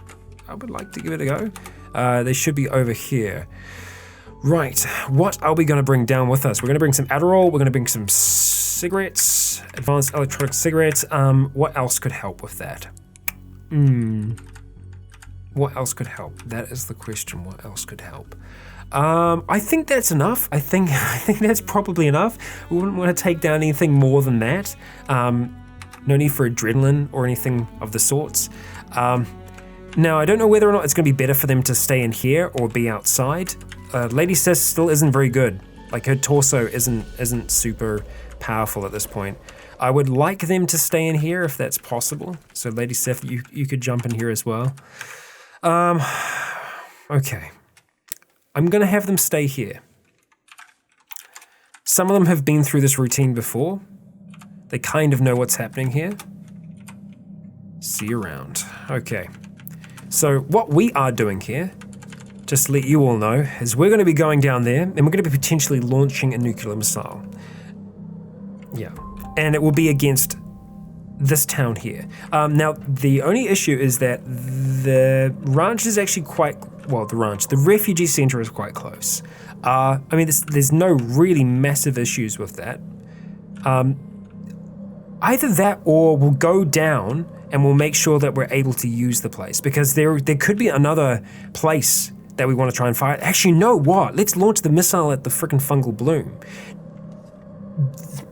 They should be over here. Right, what are we going to bring down with us? We're going to bring some Adderall, we're going to bring some cigarettes, advanced electronic cigarettes. What else could help with that? What else could help? That is the question. What else could help? I think that's enough. I think that's probably enough. We wouldn't want to take down anything more than that. No need for adrenaline or anything of the sorts. Now, I don't know whether or not it's going to be better for them to stay in here or be outside. Lady Sis still isn't very good. Like, her torso isn't super powerful at this point. I would like them to stay in here if that's possible. So Lady Sif, you could jump in here as well. Okay. I'm gonna have them stay here. Some of them have been through this routine before. They kind of know what's happening here. See you around. Okay. So what we are doing here, just to let you all know, is we're gonna be going down there and we're gonna be potentially launching a nuclear missile. Yeah. And it will be against this town here. Now, the only issue is that the ranch is actually the refugee center is quite close. I mean, there's no really massive issues with that. Either that or we'll go down and we'll make sure that we're able to use the place, because there could be another place that we want to try and fire. Actually, you know what? Let's launch the missile at the frickin' fungal bloom.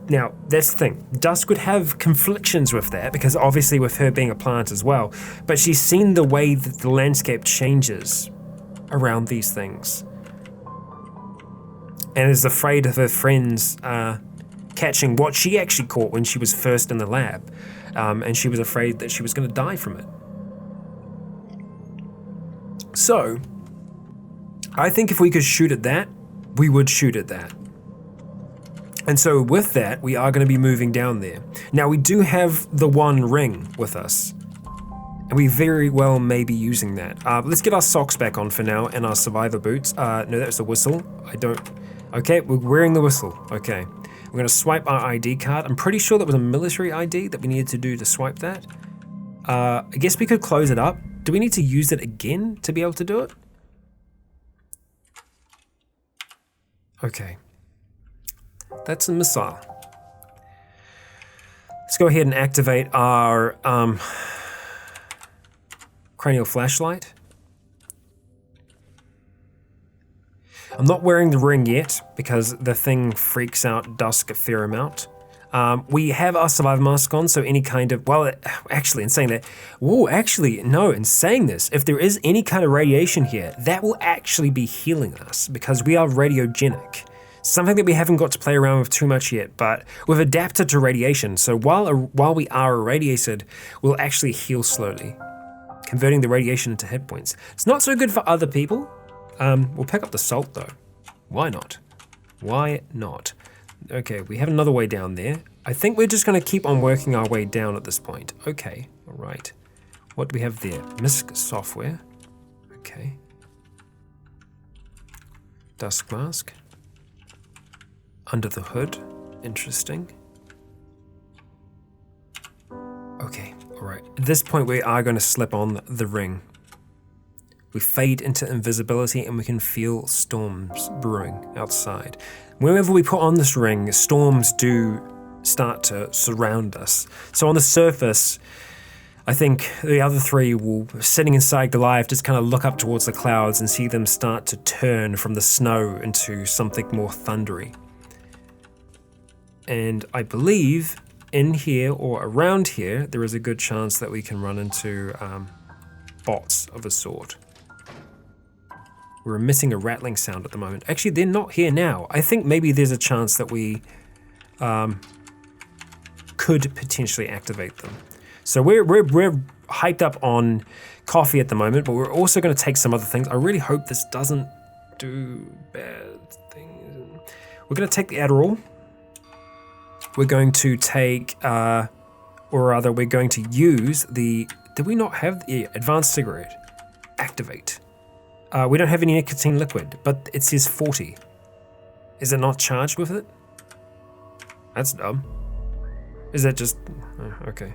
Now, that's the thing. Dusk would have conflictions with that, because obviously with her being a plant as well, but she's seen the way that the landscape changes around these things, and is afraid of her friends catching what she actually caught when she was first in the lab, and she was afraid that she was going to die from it. So, I think if we could shoot at that, we would shoot at that. And so with that, we are going to be moving down there. Now, we do have the one ring with us, and we very well may be using that. Let's get our socks back on for now, and our survivor boots. No, that's the whistle. Okay, we're wearing the whistle. Okay. We're going to swipe our ID card. I'm pretty sure that was a military ID that we needed to do to swipe that. I guess we could close it up. Do we need to use it again to be able to do it? Okay. That's a missile. Let's go ahead and activate our cranial flashlight. I'm not wearing the ring yet because the thing freaks out Dusk a fair amount. We have our survivor mask on, so any kind of, actually, in saying that, in saying this, if there is any kind of radiation here, that will actually be healing us because we are radiogenic. Something that we haven't got to play around with too much yet, but we've adapted to radiation, so while we are irradiated, we'll actually heal slowly, converting the radiation into hit points. It's not so good for other people. We'll pick up the salt though. Why not? Why not? Okay, we have another way down there. I think we're just gonna keep on working our way down at this point. Okay, all right. What do we have there? MISC software. Okay. Dusk mask. Under the hood. Interesting. Okay, all right. At this point, we are going to slip on the ring. We fade into invisibility and we can feel storms brewing outside. Whenever we put on this ring, storms do start to surround us. So on the surface, I think the other three will, sitting inside Goliath, just kind of look up towards the clouds and see them start to turn from the snow into something more thundery. And I believe in here or around here, there is a good chance that we can run into bots of a sort. We're emitting a rattling sound at the moment. Actually, they're not here now. I think maybe there's a chance that we could potentially activate them. So we're hyped up on coffee at the moment, but we're also going to take some other things. I really hope this doesn't do bad things. We're going to take the Adderall. We're going to take, or rather, we're going to use the, did we not have the advanced cigarette? Activate. We don't have any nicotine liquid, but it says 40. Is it not charged with it? That's dumb. Is that just, okay.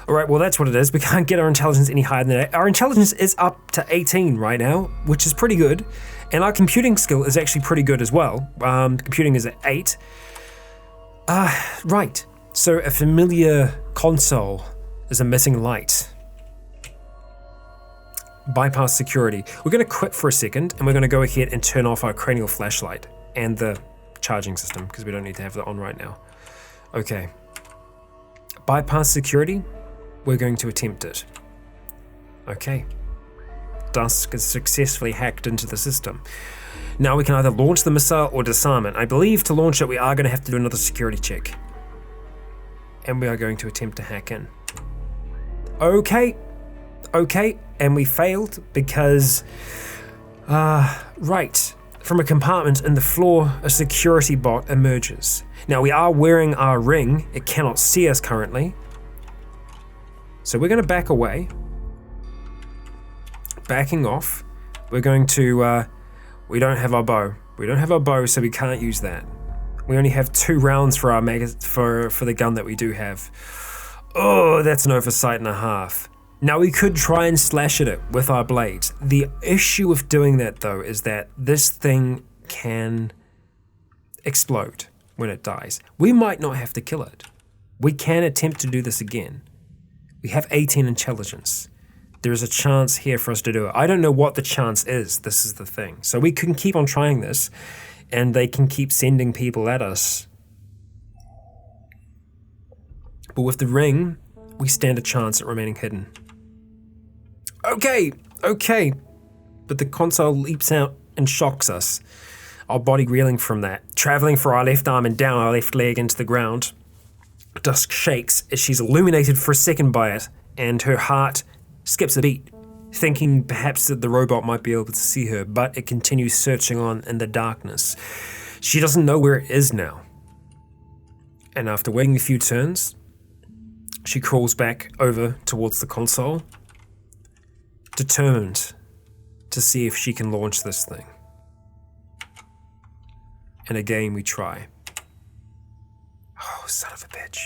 All right, well, that's what it is. We can't get our intelligence any higher than that. Our intelligence is up to 18 right now, which is pretty good. And our computing skill is actually pretty good as well. Computing is at 8. Right, so a familiar console is emitting light. Bypass security. We're going to quit for a second, and we're going to go ahead and turn off our cranial flashlight and the charging system, because we don't need to have that on right now. Okay. Bypass security. We're going to attempt it. Okay. Dusk has successfully hacked into the system. Now we can either launch the missile or disarm it. I believe to launch it, we are going to have to do another security check. And we are going to attempt to hack in. Okay. Okay, and we failed because, right, from a compartment in the floor, a security bot emerges. Now we are wearing our ring. It cannot see us currently. So we're going to back away. Backing off. We're going to, we don't have our bow. We don't have our bow, so we can't use that. We only have 2 rounds for our for the gun that we do have. Oh, that's an oversight and a half. Now we could try and slash at it with our blades. The issue with doing that though is that this thing can explode when it dies. We might not have to kill it. We can attempt to do this again. We have 18 intelligence. There is a chance here for us to do it. I don't know what the chance is, this is the thing. So we can keep on trying this and they can keep sending people at us. But with the ring, we stand a chance at remaining hidden. Okay, but the console leaps out and shocks us, our body reeling from that, traveling for our left arm and down our left leg into the ground. Dusk shakes as she's illuminated for a second by it, and her heart skips a beat, thinking perhaps that the robot might be able to see her, but it continues searching on in the darkness. She doesn't know where it is now. And after waiting a few turns, she crawls back over towards the console, determined to see if she can launch this thing. And again we try. Oh, son of a bitch.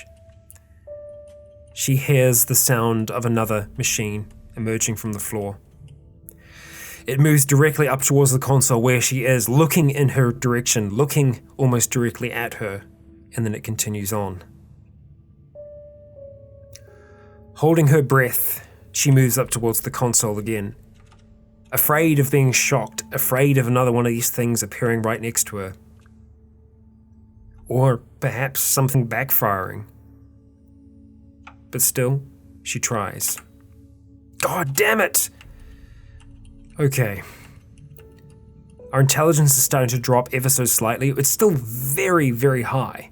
She hears the sound of another machine emerging from the floor. It moves directly up towards the console where she is, looking in her direction, looking almost directly at her, and then it continues on. Holding her breath, she moves up towards the console again, afraid of being shocked, afraid of another one of these things appearing right next to her. Or perhaps something backfiring. But still, she tries. God damn it! Okay. Our intelligence is starting to drop ever so slightly. It's still very, very high.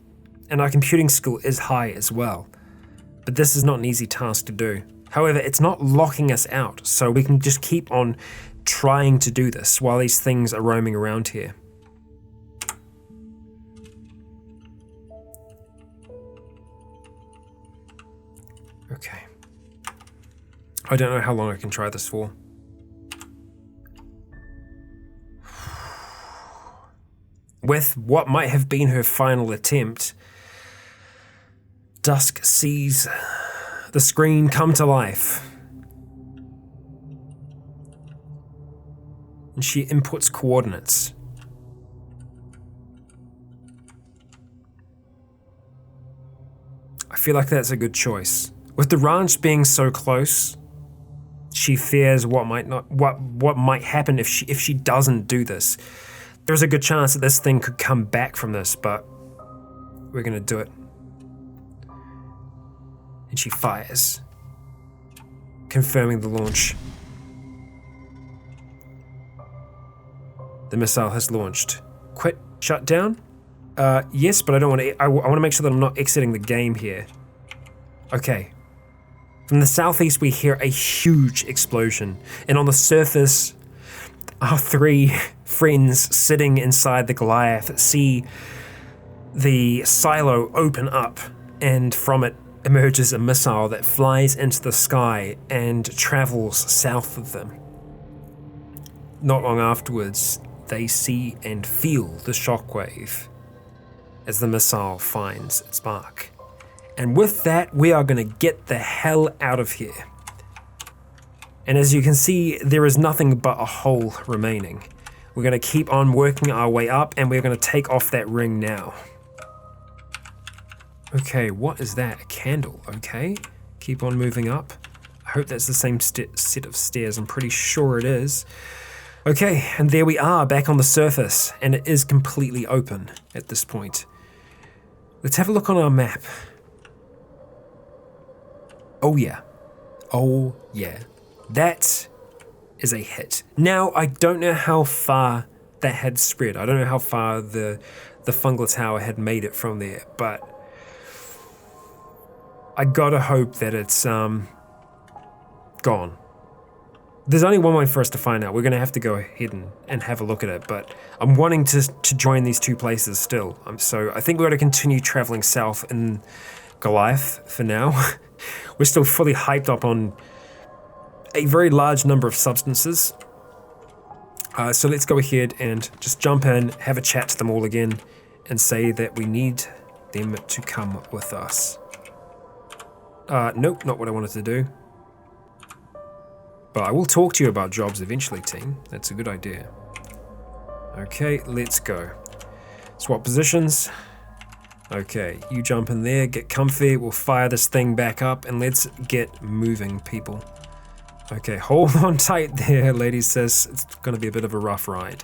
And our computing skill is high as well. But this is not an easy task to do. However, it's not locking us out, so we can just keep on trying to do this while these things are roaming around here. Okay. I don't know how long I can try this for. With what might have been her final attempt, Dusk sees the screen come to life. And she inputs coordinates. I feel like that's a good choice. With the ranch being so close, she fears what might happen if she doesn't do this. There's a good chance that this thing could come back from this, but We're gonna do it. And she fires, confirming the launch. The missile has launched. Quit shutdown? Yes, but I don't want to. I want to make sure that I'm not exiting the game here. Okay. From the southeast, we hear a huge explosion, and on the surface, our three friends sitting inside the Goliath see the silo open up, and from it emerges a missile that flies into the sky and travels south of them. Not long afterwards, they see and feel the shockwave as the missile finds its mark. And with that, we are going to get the hell out of here. And as you can see, there is nothing but a hole remaining. We're going to keep on working our way up, and we're going to take off that ring now. Okay, what is that? A candle, okay. Keep on moving up. I hope that's the same set of stairs. I'm pretty sure it is. Okay, and there we are, back on the surface, and it is completely open at this point. Let's have a look on our map. Oh yeah. Oh yeah. That is a hit. Now, I don't know how far that had spread. I don't know how far the fungal tower had made it from there, but I gotta hope that it's gone. There's only one way for us to find out. We're gonna have to go ahead and have a look at it, but I'm wanting to join these two places still. So I think we're gonna continue traveling south in Goliath for now. We're still fully hyped up on a very large number of substances. So let's go ahead and just jump in, have a chat to them all again, and say that we need them to come with us. Nope, not what I wanted to do. But I will talk to you about jobs eventually, team. That's a good idea. Okay, let's go. Swap positions. Okay, you jump in there, get comfy, we'll fire this thing back up, and let's get moving, people. Okay, hold on tight there, ladies, sis. It's gonna be a bit of a rough ride.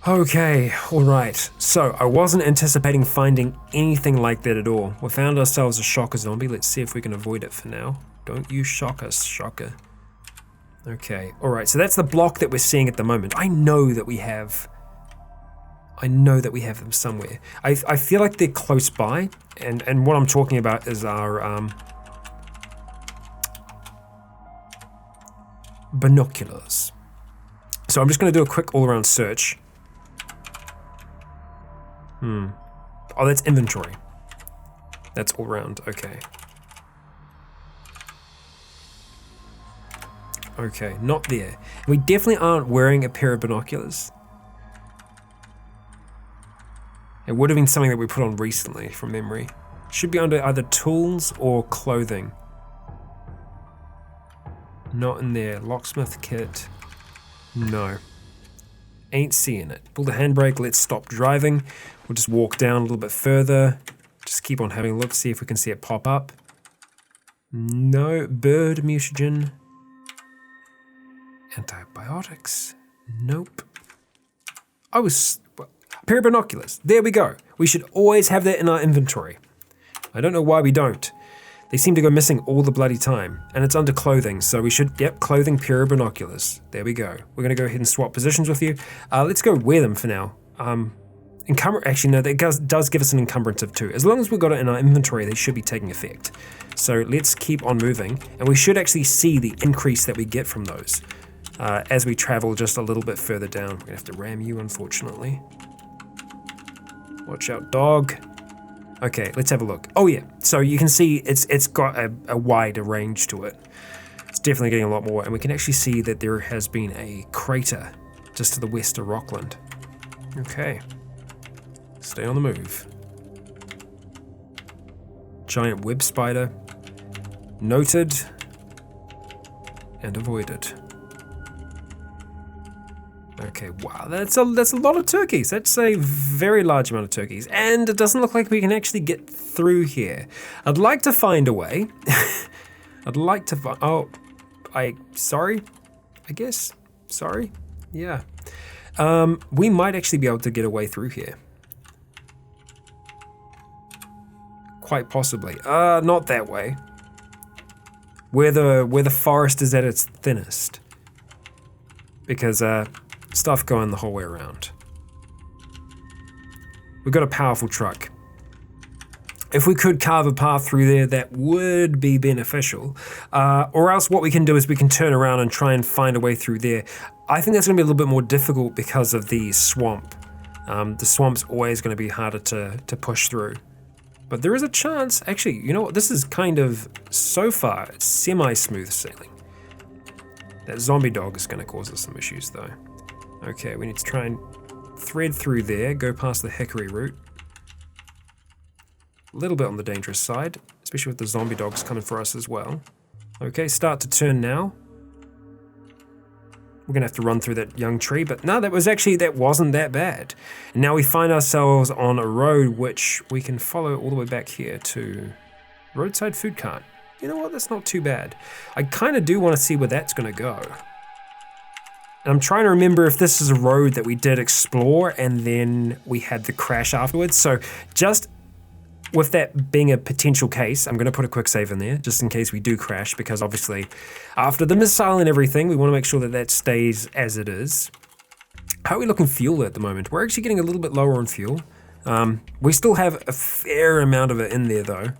Okay, alright. So, I wasn't anticipating finding anything like that at all. We found ourselves a shocker zombie. Let's see if we can avoid it for now. Don't you shock us, shocker. Okay, alright, so that's the block that we're seeing at the moment. I know that we have them somewhere. I feel like they're close by, and what I'm talking about is our binoculars. So I'm just going to do a quick all-around search. Oh, that's inventory. That's all round, okay. Okay, not there. We definitely aren't wearing a pair of binoculars. It would have been something that we put on recently from memory. Should be under either tools or clothing. Not in there. Locksmith kit. No. Ain't seeing it. Pull the handbrake, let's stop driving. We'll just walk down a little bit further. Just keep on having a look, see if we can see it pop up. No. Bird mutagen. Antibiotics. Nope. Pair of binoculars. There we go. We should always have that in our inventory. I don't know why we don't. They seem to go missing all the bloody time. And it's under clothing, so we should, yep, clothing, pair of binoculars. There we go. We're gonna go ahead and swap positions with you. Let's go wear them for now. Actually no, that does give us an encumbrance of 2. As long as we've got it in our inventory, they should be taking effect. So let's keep on moving. And we should actually see the increase that we get from those as we travel just a little bit further down. We're gonna have to ram you, unfortunately. Watch out, dog. Okay, let's have a look. Oh yeah, so you can see it's got a wider range to it. It's definitely getting a lot more, and we can actually see that there has been a crater just to the west of Rockland. Okay, stay on the move. Giant web spider. Noted and avoided. Okay, wow, that's a lot of turkeys. That's a very large amount of turkeys. And it doesn't look like we can actually get through here. I'd like to find a way. Sorry, I guess. Sorry, yeah. We might actually be able to get a way through here. Quite possibly. Not that way. Where the forest is at its thinnest. Because stuff going the whole way around. We've got a powerful truck. If we could carve a path through there, that would be beneficial. Or else what we can do is we can turn around and try and find a way through there. I think that's going to be a little bit more difficult because of the swamp. The swamp's always going to be harder to push through. But there is a chance, actually, you know what, this is kind of, so far, semi-smooth sailing. That zombie dog is going to cause us some issues though. Okay, we need to try and thread through there, go past the hickory root. A little bit on the dangerous side, especially with the zombie dogs coming for us as well. Okay, start to turn now. We're gonna have to run through that young tree, but no, that wasn't that bad. And now we find ourselves on a road which we can follow all the way back here to roadside food cart. You know what, that's not too bad. I kind of do want to see where that's gonna go. And I'm trying to remember if this is a road that we did explore and then we had the crash afterwards. So just with that being a potential case, I'm going to put a quick save in there just in case we do crash, because obviously after the missile and everything, we want to make sure that that stays as it is. How are we looking fuel at the moment? We're actually getting a little bit lower on fuel. We still have a fair amount of it in there though,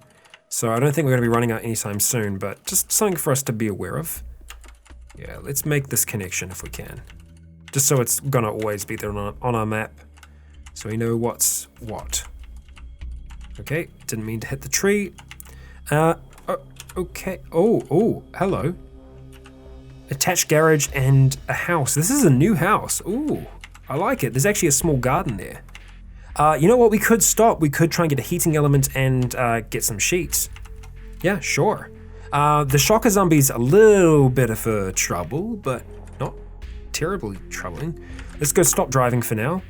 so I don't think we're going to be running out anytime soon, but just something for us to be aware of. Yeah, let's make this connection if we can, just so it's going to always be there on our map, so we know what's what. Okay, didn't mean to hit the tree. Okay. Oh, hello. Attached garage and a house. This is a new house. Ooh, I like it. There's actually a small garden there. You know what? We could stop. We could try and get a heating element and get some sheets. Yeah, sure. The shocker zombie's a little bit of a trouble, but not terribly troubling. Let's go stop driving for now.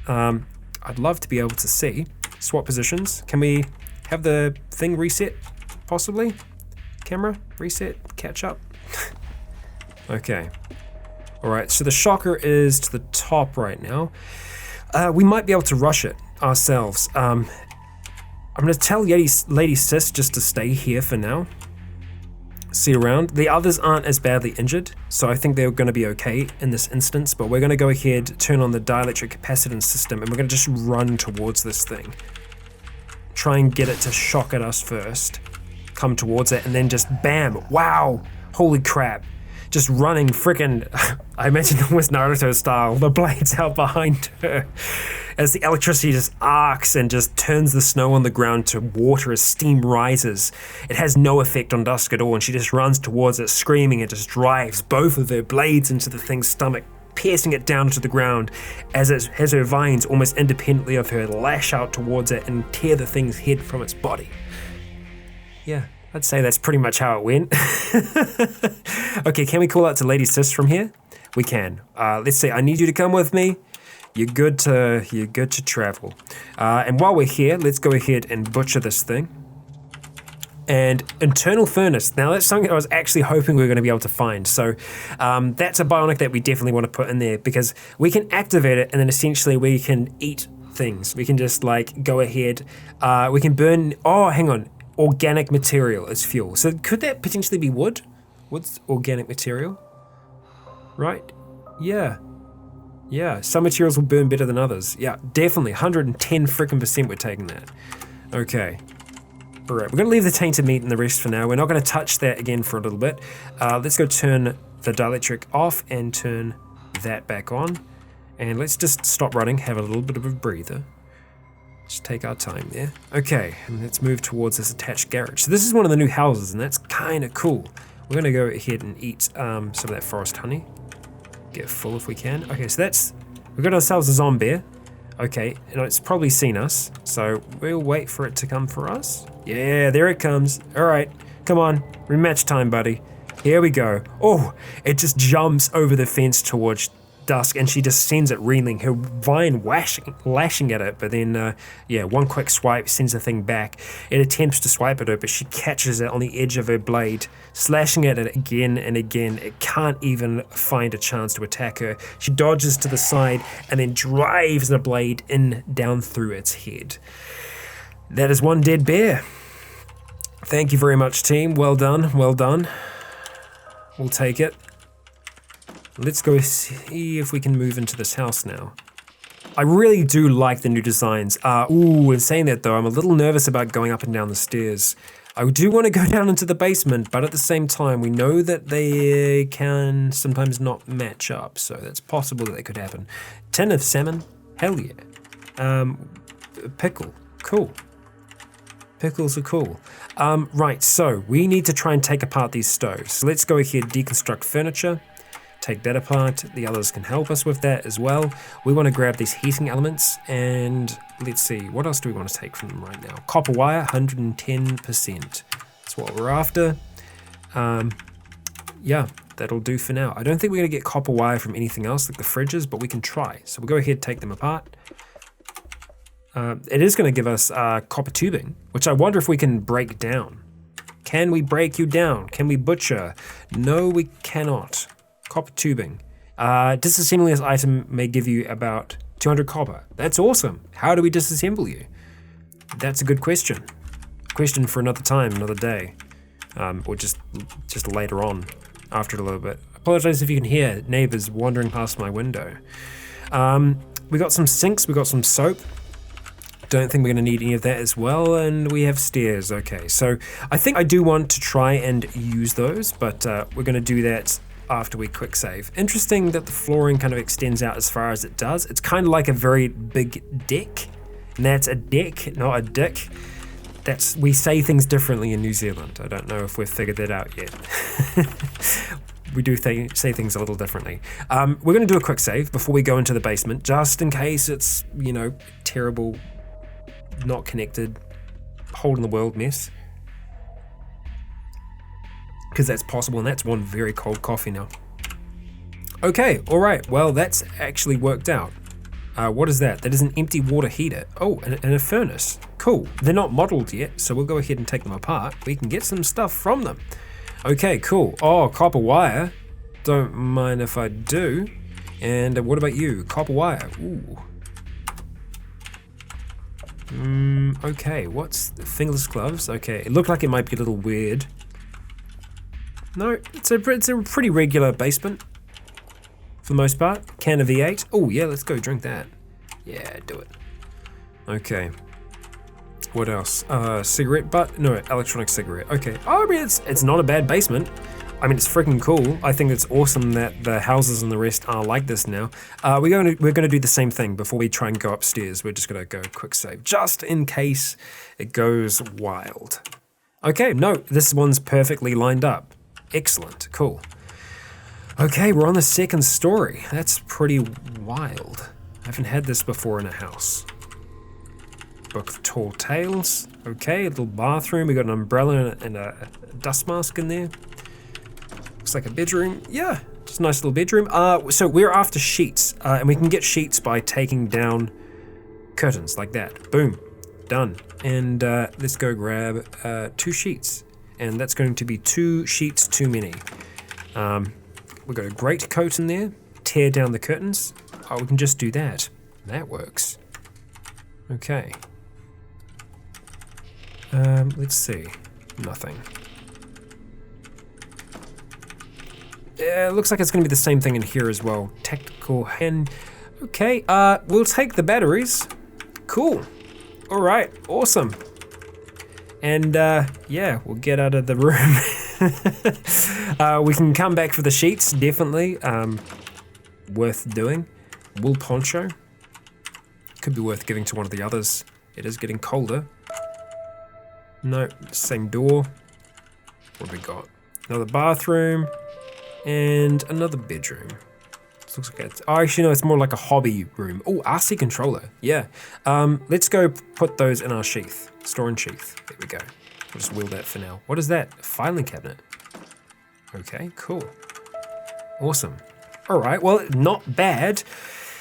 I'd love to be able to see. Swap positions. Can we have the thing reset, possibly? Camera, reset, catch up. Okay. All right, so the shocker is to the top right now. We might be able to rush it ourselves. I'm gonna tell Lady Sis just to stay here for now. See around. The others aren't as badly injured, so I think they're gonna be okay in this instance, but we're gonna go ahead, turn on the dielectric capacitance system, and we're gonna just run towards this thing. Try and get it to shock at us first. Come towards it, and then just bam, wow, holy crap. Just running frickin', I imagine it was Naruto style, the blades out behind her. As the electricity just arcs and just turns the snow on the ground to water as steam rises. It has no effect on Dusk at all, and she just runs towards it screaming and just drives both of her blades into the thing's stomach, piercing it down to the ground as her vines, almost independently of her, lash out towards it and tear the thing's head from its body. Yeah. I'd say that's pretty much how it went. Okay, can we call out to Lady Sis from here? We can. Let's say, I need you to come with me. You're good to travel. And while we're here, let's go ahead and butcher this thing. And internal furnace. Now that's something I was actually hoping we were going to be able to find. So that's a bionic that we definitely want to put in there, because we can activate it and then essentially we can eat things. We can just like go ahead. We can burn, oh, hang on. Organic material as fuel. So could that potentially be wood? Wood's organic material? Right? Yeah. Yeah, some materials will burn better than others. Yeah, definitely, 110 frickin% we're taking that. Okay. All right, we're gonna leave the tainted meat and the rest for now. We're not gonna touch that again for a little bit. Let's go turn the dielectric off and turn that back on. And let's just stop running, have a little bit of a breather. Just take our time there. Okay, and let's move towards this attached garage. So this is one of the new houses, and that's kind of cool. We're gonna go ahead and eat some of that forest honey. Get full if we can. Okay, so we've got ourselves a zombie. Okay, and it's probably seen us, so we'll wait for it to come for us. Yeah, there it comes. All right, come on, rematch time, buddy. Here we go. Oh, it just jumps over the fence towards Dusk, and she just sends it reeling, her vine lashing at it, but then, yeah, one quick swipe sends the thing back. It attempts to swipe at her, but she catches it on the edge of her blade, slashing at it again and again. It can't even find a chance to attack her. She dodges to the side and then drives the blade in down through its head. That is one dead bear. Thank you very much, team. Well done, well done. We'll take it. Let's go see if we can move into this house now. I really do like the new designs. In saying that though, I'm a little nervous about going up and down the stairs. I do want to go down into the basement, but at the same time, we know that they can sometimes not match up, so it's possible that could happen. Tin of salmon, hell yeah. Pickle, cool. Pickles are cool. Right, so we need to try and take apart these stoves. So let's go ahead, deconstruct furniture. Take that apart. The others can help us with that as well. We want to grab these heating elements and let's see, what else do we want to take from them right now? Copper wire, 110%. That's what we're after. Yeah, that'll do for now. I don't think we're going to get copper wire from anything else like the fridges, but we can try. So we'll go ahead and take them apart. It is going to give us copper tubing, which I wonder if we can break down. Can we break you down? Can we butcher? No, we cannot. Copper tubing. Disassembling this item may give you about 200 copper. That's awesome. How do we disassemble you? That's a good question. Question for another time, another day. Or just later on, after a little bit. I apologize if you can hear neighbors wandering past my window. We got some sinks, we got some soap. Don't think we're gonna need any of that as well, and we have stairs. Okay, so I think I do want to try and use those, but we're gonna do that after we quick save. Interesting that the flooring kind of extends out as far as it does. It's kind of like a very big deck, and that's a deck, not a dick. We say things differently in New Zealand. I don't know if we've figured that out yet. We do say things a little differently. We're gonna do a quick save before we go into the basement, just in case it's, terrible, not connected, hole in the world mess. Because that's possible, and that's one very cold coffee now. Okay, all right, well, that's actually worked out. What is that? That is an empty water heater. Oh, and a furnace. Cool. They're not modeled yet, so we'll go ahead and take them apart. We can get some stuff from them. Okay, cool. Oh, copper wire. Don't mind if I do. And what about you? Copper wire. Ooh. Okay, what's the fingerless gloves? Okay, it looked like it might be a little weird. No, it's a pretty regular basement for the most part. Can of V8. Oh yeah, let's go drink that. Yeah, do it. Okay. What else? Cigarette butt? No, electronic cigarette. Okay. Oh, I mean, it's not a bad basement. I mean, it's freaking cool. I think it's awesome that the houses and the rest are like this now. We're gonna do the same thing before we try and go upstairs. We're just gonna go quick save, just in case it goes wild. Okay, no, this one's perfectly lined up. Excellent, cool. Okay, we're on the second story. That's pretty wild. I haven't had this before in a house. Book of Tall Tales. Okay, a little bathroom. We got an umbrella and a dust mask in there. Looks like a bedroom. Yeah, just a nice little bedroom. So we're after sheets, and we can get sheets by taking down curtains like that. Boom, done. And let's go grab 2 sheets. And that's going to be 2 sheets too many. We've got a great coat in there. Tear down the curtains. Oh, we can just do that. That works. Okay. Let's see. Nothing. Yeah, looks like it's going to be the same thing in here as well. Tactical hand. Okay, we'll take the batteries. Cool. All right, awesome. And yeah, we'll get out of the room. We can come back for the sheets, definitely. Worth doing. Wool poncho. Could be worth giving to one of the others. It is getting colder. No, same door. What have we got? Another bathroom. And another bedroom. This looks like it's, oh, actually no, it's more like a hobby room. Oh, RC controller, yeah. Let's go put those in our sheath. Store and sheath, there we go. We'll just wheel that for now. What is that? A filing cabinet. Okay, cool. Awesome. All right, well, not bad.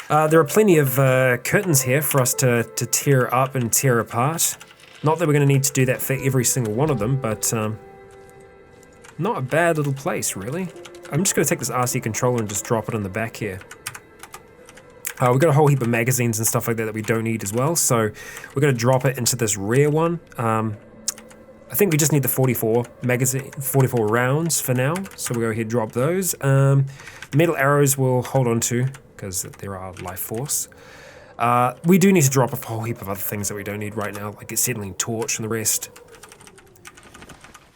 There are plenty of curtains here for us to tear up and tear apart. Not that we're gonna need to do that for every single one of them, but not a bad little place, really. I'm just gonna take this RC controller and just drop it on the back here. We've got a whole heap of magazines and stuff like that we don't need as well, so we're going to drop it into this rear one. I think we just need the 44 rounds for now, so we'll go ahead and drop those. Metal arrows we'll hold on to, because there are life force. We do need to drop a whole heap of other things that we don't need right now, like a settling torch and the rest.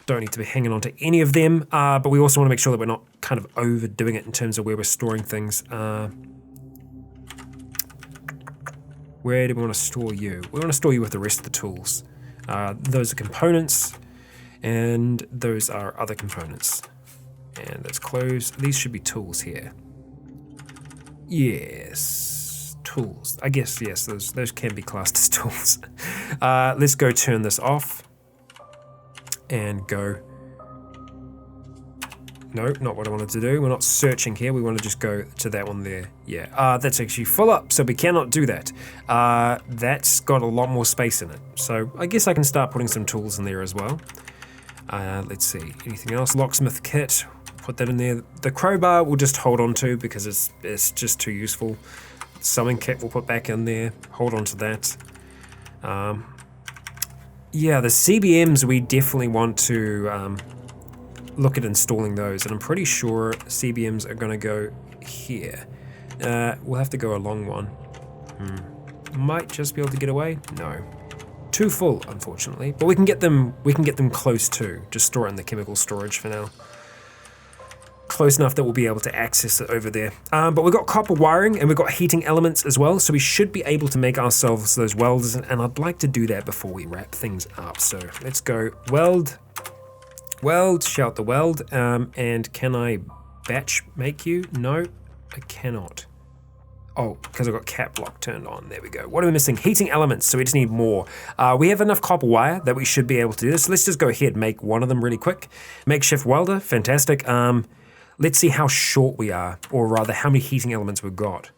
Don't need to be hanging on to any of them, but we also want to make sure that we're not kind of overdoing it in terms of where we're storing things. Where do we want to store you? We want to store you with the rest of the tools. Those are components, and those are other components. And let's close. These should be tools here. Yes, tools. I guess, yes, those can be classed as tools. Let's go turn this off. And go. No, not what I wanted to do. We're not searching here. We want to just go to that one there. Yeah, that's actually full up, so we cannot do that. That's got a lot more space in it. So I guess I can start putting some tools in there as well. Let's see, anything else? Locksmith kit, put that in there. The crowbar we'll just hold on to because it's just too useful. Sewing kit we'll put back in there. Hold on to that. Yeah, the CBMs we definitely want to look at installing those, and I'm pretty sure CBMs are going to go here. We'll have to go a long one. Might just be able to get away. No, too full, unfortunately. But we can get them. We can get them close to. Just store it in the chemical storage for now. Close enough that we'll be able to access it over there. But we've got copper wiring and we've got heating elements as well, so we should be able to make ourselves those welders, and I'd like to do that before we wrap things up. So let's go weld, shout the weld, and can I batch make you? No, I cannot. Oh, because I've got cap lock turned on. There we go. What are we missing? Heating elements, so we just need more. We have enough copper wire that we should be able to do this. Let's just go ahead and make one of them really quick. Makeshift welder, fantastic. Let's see how short we are, or rather how many heating elements we've got.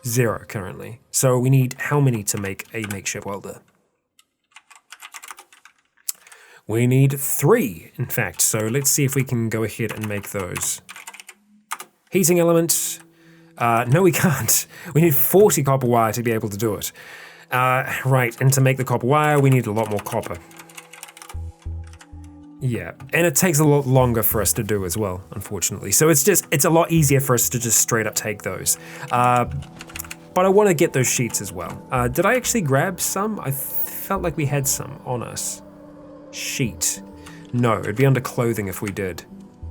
0 currently. So we need how many to make a makeshift welder? We need 3, in fact. So let's see if we can go ahead and make those. Heating elements. No, we can't. We need 40 copper wire to be able to do it. Right, and to make the copper wire, we need a lot more copper. Yeah, and it takes a lot longer for us to do as well, unfortunately. So it's a lot easier for us to just straight up take those. But I want to get those sheets as well. Did I actually grab some? I felt like we had some on us. Sheet. No, it'd be under clothing if we did.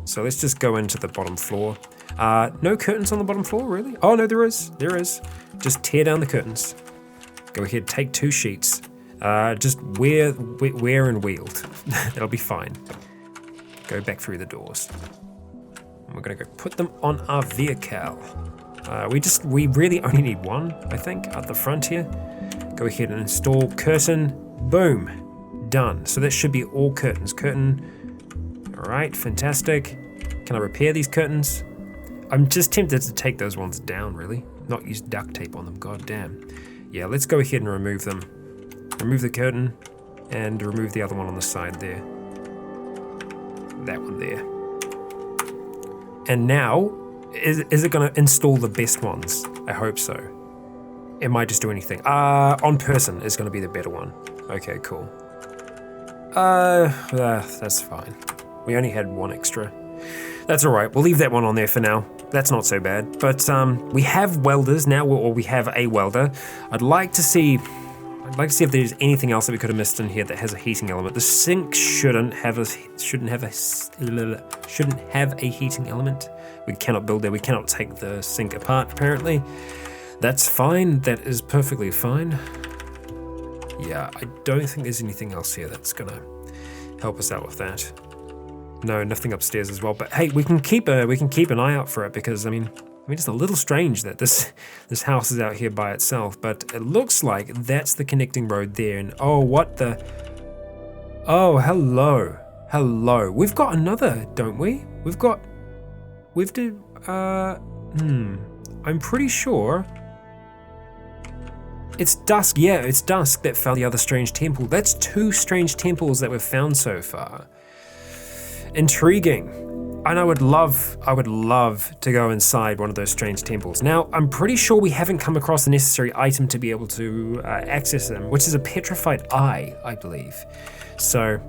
So let's just go into the bottom floor. No curtains on the bottom floor, really? Oh no, there is. There is. Just tear down the curtains. Go ahead, take 2 sheets. Just wear and wield. That'll be fine. Go back through the doors. And we're gonna go put them on our vehicle. We really only need 1, I think, at the front here. Go ahead and install curtain. Boom. Done. So that should be all curtains. Curtain. All right, fantastic. Can I repair these curtains? I'm just tempted to take those ones down, really. Not use duct tape on them, god damn. Yeah, let's go ahead and remove them. Remove the curtain, and remove the other one on the side there. That one there. And now, is it gonna install the best ones? I hope so. It might just do anything. On person is gonna be the better one. Okay, cool. That's fine. We only had 1 extra. That's all right, we'll leave that one on there for now. That's not so bad. But we have welders now, or we have a welder. I'd like to see if there's anything else that we could have missed in here that has a heating element. The sink shouldn't have a heating element. We cannot build there. We cannot take the sink apart, apparently. That's fine. That is perfectly fine. Yeah, I don't think there's anything else here that's gonna help us out with that. No, nothing upstairs as well. But hey, we can keep an eye out for it, because I mean, it's a little strange that this house is out here by itself. But it looks like that's the connecting road there. And oh, what the? Oh, hello. We've got another, don't we? I'm pretty sure it's Dusk. Yeah, it's Dusk that found the other strange temple. That's 2 strange temples that we've found so far. Intriguing. And I would love to go inside one of those strange temples. Now, I'm pretty sure we haven't come across the necessary item to be able to access them, which is a petrified eye, I believe. So,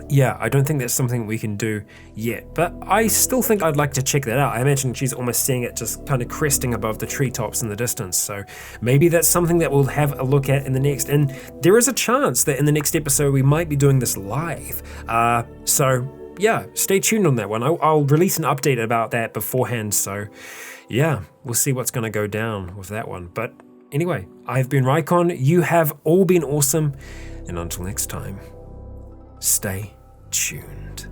yeah, I don't think that's something we can do yet, but I still think I'd like to check that out. I imagine she's almost seeing it just kind of cresting above the treetops in the distance, so maybe that's something that we'll have a look at in the next, and there is a chance that in the next episode we might be doing this live. So yeah, stay tuned on that one. I'll release an update about that beforehand, so yeah, we'll see what's going to go down with that one. But anyway, I've been Rycon, you have all been awesome, and until next time, stay tuned.